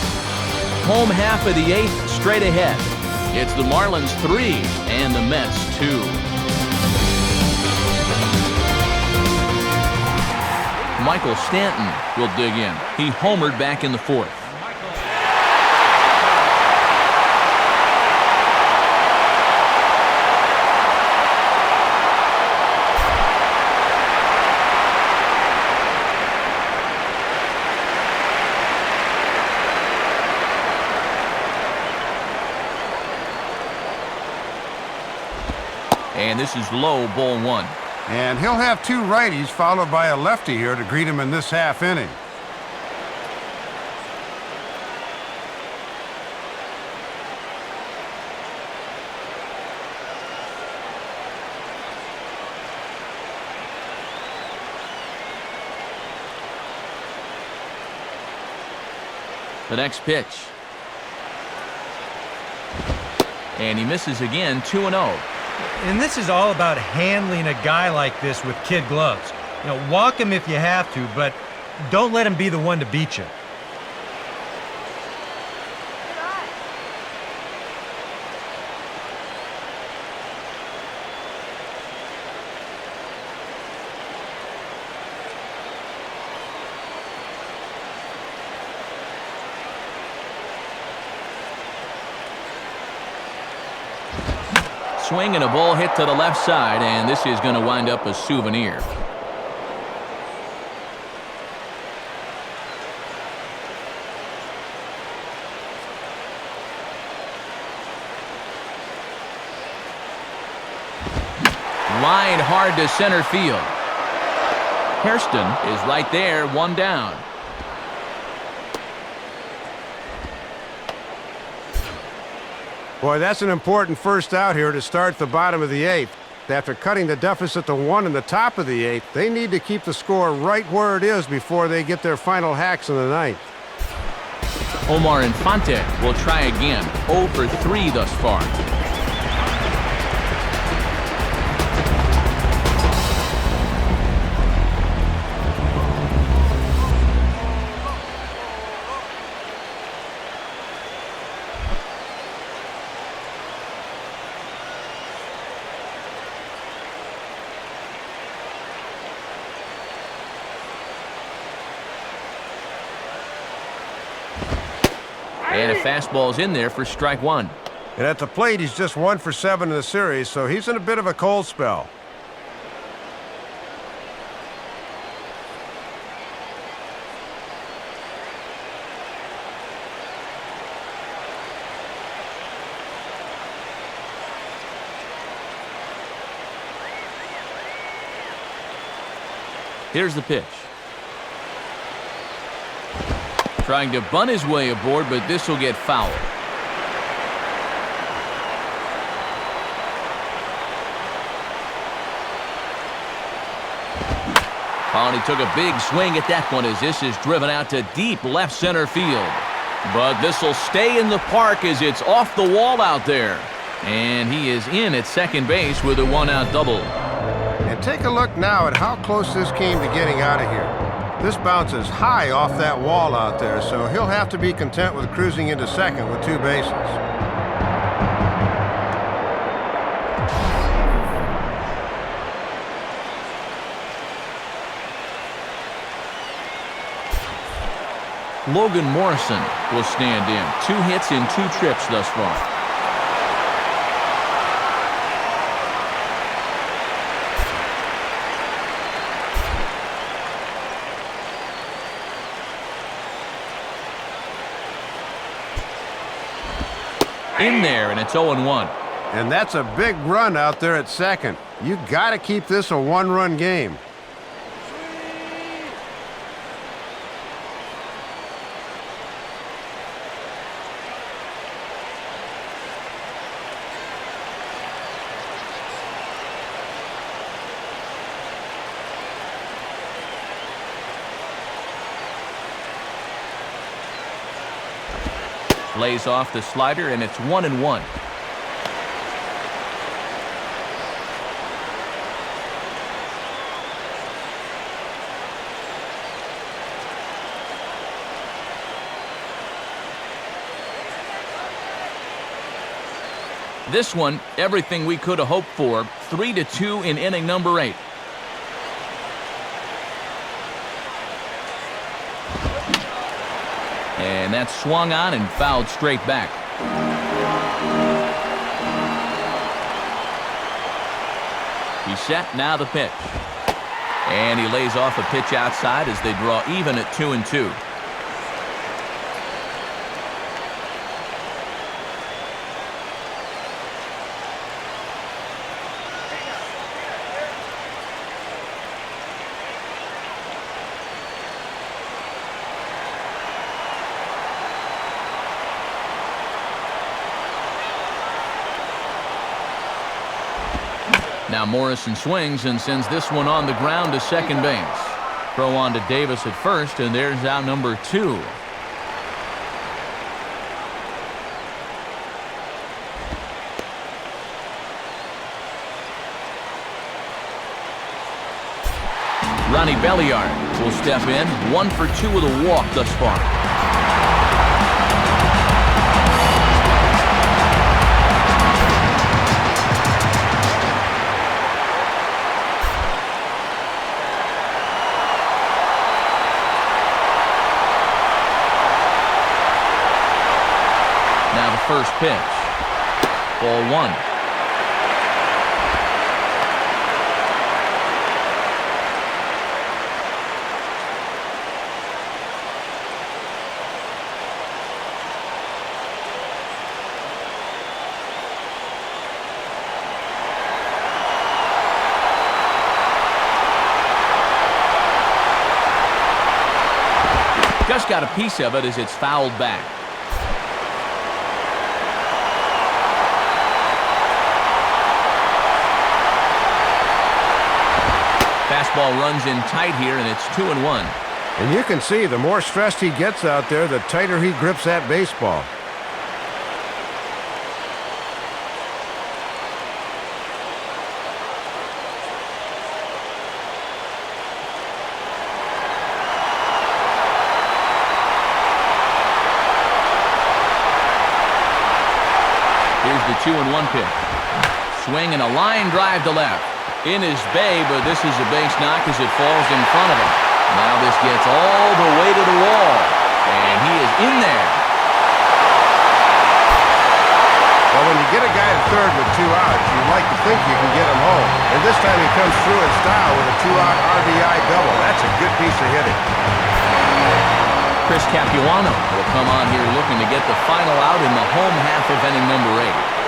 Home half of the 8th straight ahead. It's the Marlins 3 and the Mets 2. Michael Stanton will dig in. He homered back in the 4th. And this is low, ball 1. And he'll have 2 righties followed by a lefty here to greet him in this half inning. The next pitch. And he misses again, 2-0. And this is all about handling a guy like this with kid gloves. You know, walk him if you have to, but don't let him be the one to beat you. Swing and a ball hit to the left side, and this is going to wind up a souvenir. Line hard to center field. Hairston is right there, 1 down. Boy, that's an important first out here to start the bottom of the 8th. fact, after cutting the deficit to 1 in the top of the 8th, they need to keep the score right where it is before they get their final hacks in the 9th. Omar Infante will try again. 0 for 3 thus far. And a fastball's in there for strike 1. And at the plate, he's just 1 for 7 in the series, so he's in a bit of a cold spell. Here's the pitch. Trying to bunt his way aboard, but this will get fouled. Oh, and he took a big swing at that one as this is driven out to deep left center field. But this will stay in the park as it's off the wall out there. And he is in at second base with a 1-out double. And take a look now at how close this came to getting out of here. This bounces high off that wall out there, so he'll have to be content with cruising into second with 2 bases. Logan Morrison will stand in. 2 hits in 2 trips thus far. In there, and it's 0-1. And that's a big run out there at second. You got to keep this a 1-run game. Lays off the slider, and it's 1-1. This one, everything we could have hoped for. 3-2 in inning number 8. And that's swung on and fouled straight back. He's set, now the pitch. And he lays off a pitch outside as they draw even at 2-2. Now Morrison swings and sends this one on the ground to second base. Throw on to Davis at first, and there's out number 2. Ronnie Belliard will step in. 1 for 2 with a walk thus far. First pitch. Ball 1. Just got a piece of it as it's fouled back. fastball runs in tight here, and it's 2-1. And you can see the more stressed he gets out there, the tighter he grips that baseball. Here's the 2-1 pitch. Swing and a line drive to left. In his bay, but this is a base knock as it falls in front of him. Now this gets all the way to the wall, and he is in there. Well, when you get a guy to third with 2 outs, you'd like to think you can get him home. And this time he comes through in style with a 2-out RBI double. That's a good piece of hitting. Chris Capuano will come on here looking to get the final out in the home half of inning number 8.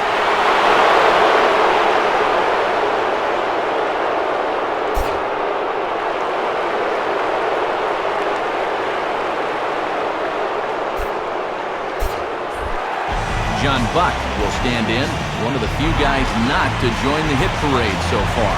John Buck will stand in, one of the few guys not to join the hit parade so far.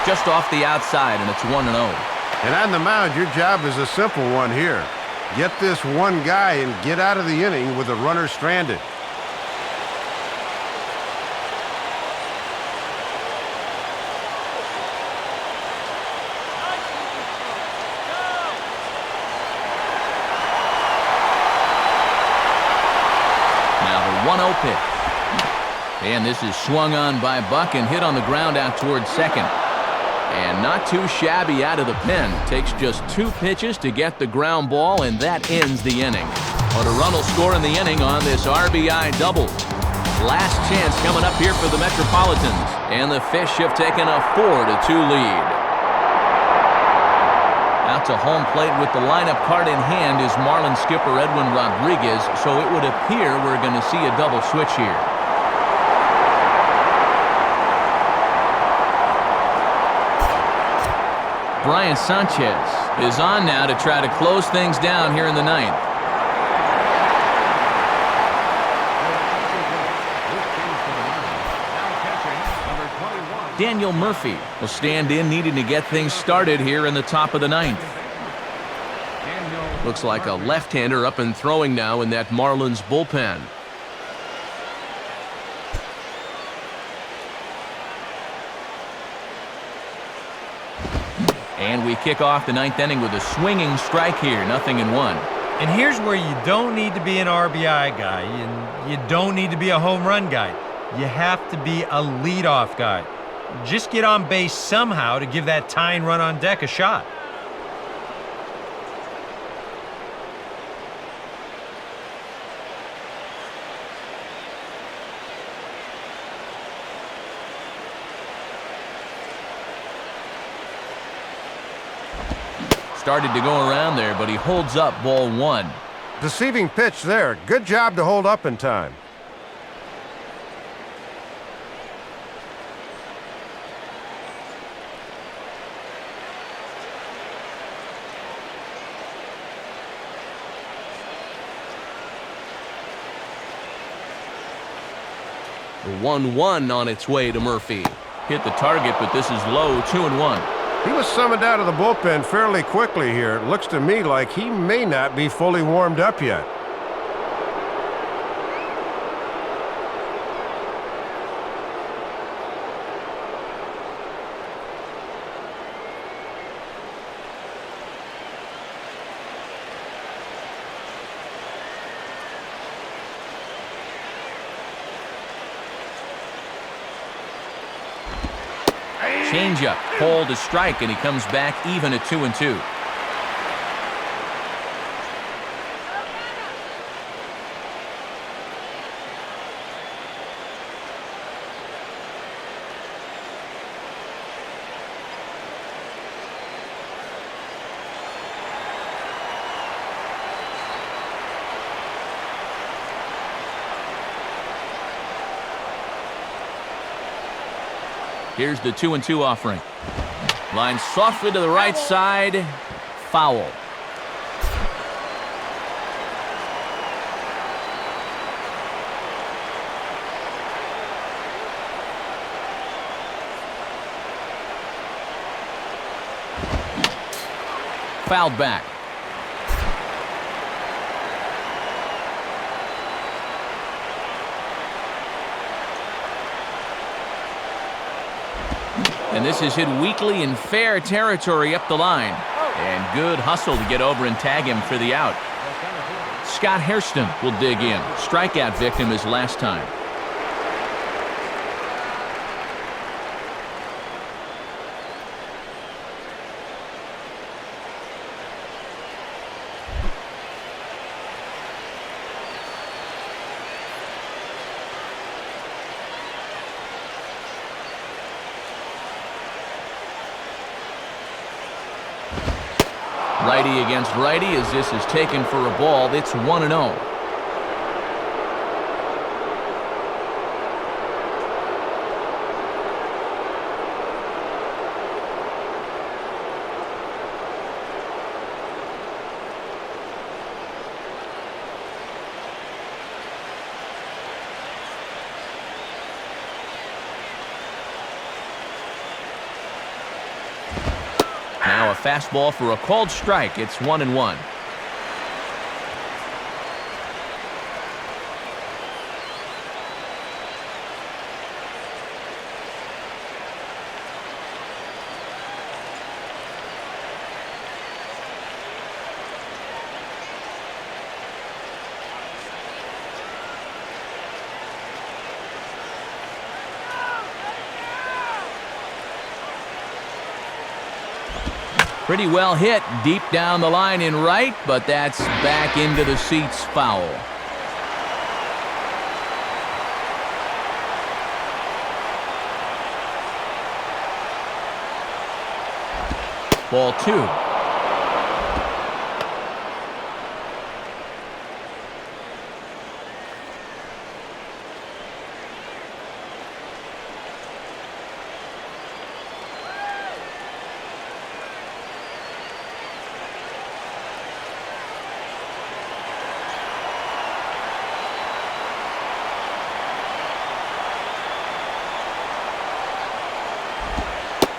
Just off the outside, and it's 1-0. And on the mound, your job is a simple one here. Get this one guy and get out of the inning with a runner stranded. Now the 1-0 pitch. And this is swung on by Buck and hit on the ground out towards second. And not too shabby out of the pen. Takes just 2 pitches to get the ground ball, and that ends the inning. But a run will score in the inning on this RBI double. Last chance coming up here for the Metropolitans. And the Fish have taken a 4-2 lead. Out to home plate with the lineup card in hand is Marlins skipper Edwin Rodriguez, so it would appear we're going to see a double switch here. Brian Sanchez is on now to try to close things down here in the 9th. Daniel Murphy will stand in, needing to get things started here in the top of the 9th. Looks like a left-hander up and throwing now in that Marlins bullpen. And we kick off the 9th inning with a swinging strike here, 0-1. And here's where you don't need to be an RBI guy, and you don't need to be a home run guy. You have to be a leadoff guy. Just get on base somehow to give that tying run on deck a shot. Started to go around there, but he holds up ball 1. Deceiving pitch there. Good job to hold up in time. The 1-1 on its way to Murphy. Hit the target, but this is low, 2-1. He was summoned out of the bullpen fairly quickly here. It looks to me like he may not be fully warmed up yet. Changeup, called to strike, and he comes back even at 2-2. Here's the 2-2 offering. Line softly to the right side. Foul. Fouled back. And this is hit weakly in fair territory up the line. And good hustle to get over and tag him for the out. Scott Hairston will dig in. Strikeout victim his last time. Righty against righty as this is taken for a ball. It's 1-0. Now a fastball for a called strike. It's 1-1. Pretty well hit deep down the line in right, but that's back into the seats, foul. Ball 2.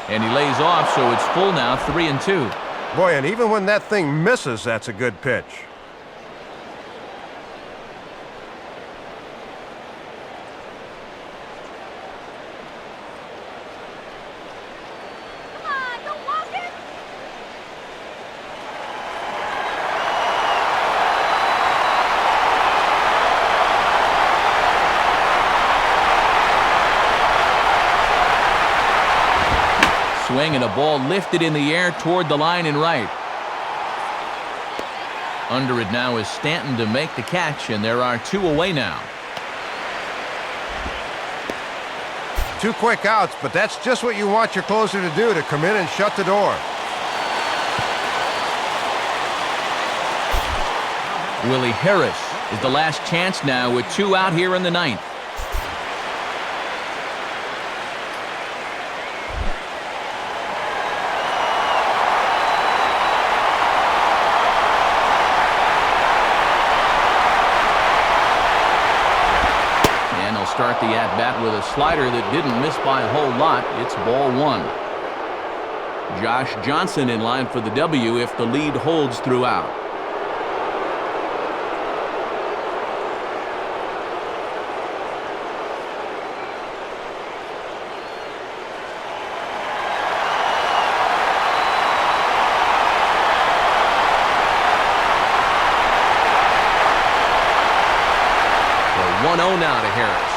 And he lays off, so it's full now, 3-2. Boy, and even when that thing misses, that's a good pitch. Swing and a ball lifted in the air toward the line in right. Under it now is Stanton to make the catch, and there are 2 away now. 2 quick outs, but that's just what you want your closer to do, to come in and shut the door. Willie Harris is the last chance now with 2 out here in the 9th. Start the at-bat with a slider that didn't miss by a whole lot. It's ball 1. Josh Johnson in line for the W if the lead holds throughout. The 1-0 now to Harris.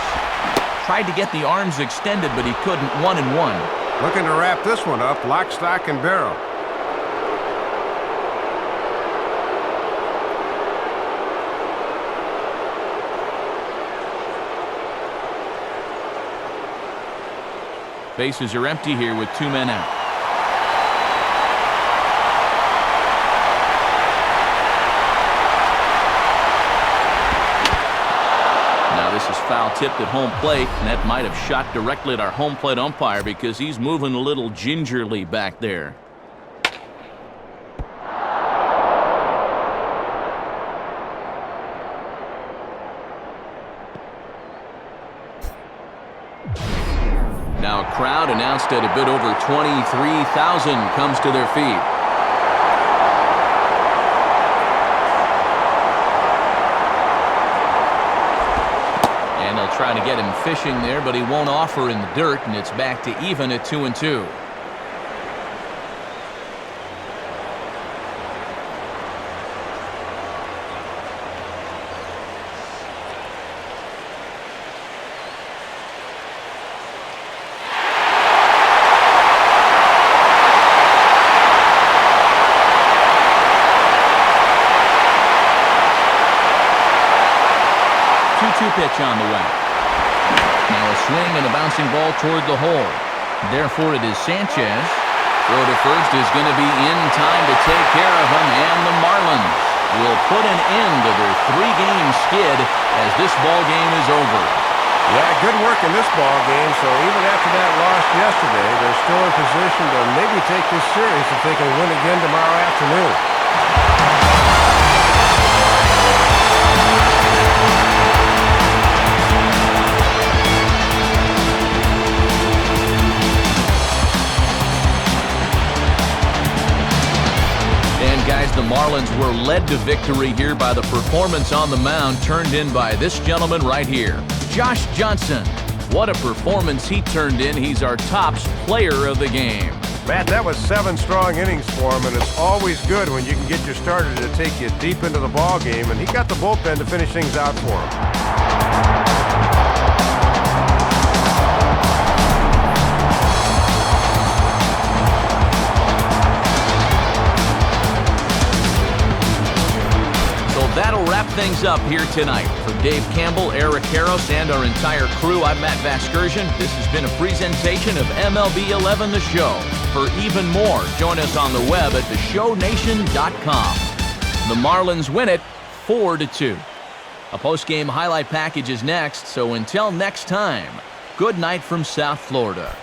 Tried to get the arms extended, but he couldn't. 1-1. Looking to wrap this one up, lock, stock, and barrel. Bases are empty here with 2 men out. Now this is foul tip. tipped at home plate, and that might have shot directly at our home plate umpire because he's moving a little gingerly back there. Now a crowd announced at a bit over 23,000 comes to their feet. And they'll try to get him fishing there, but he won't offer in the dirt, and it's back to even at 2-2. Pitch on the way. Now a swing and a bouncing ball toward the hole. Therefore, it is Sanchez. Throw to first is going to be in time to take care of him, and the Marlins will put an end to their 3-game skid as this ball game is over. Yeah, good work in this ball game, so even after that loss yesterday, they're still in position to maybe take this series if they can win again tomorrow afternoon. Guys, the Marlins were led to victory here by the performance on the mound turned in by this gentleman right here, Josh Johnson. What a performance he turned in. He's our tops player of the game. Matt, that was 7 strong innings for him, and it's always good when you can get your starter to take you deep into the ball game, and he got the bullpen to finish things out for him. That'll wrap things up here tonight. For Dave Campbell, Eric Harros, and our entire crew, I'm Matt Vasgersian. This has been a presentation of MLB 11 The Show. For even more, join us on the web at theshownation.com. The Marlins win it 4-2. A post-game highlight package is next, so until next time, good night from South Florida.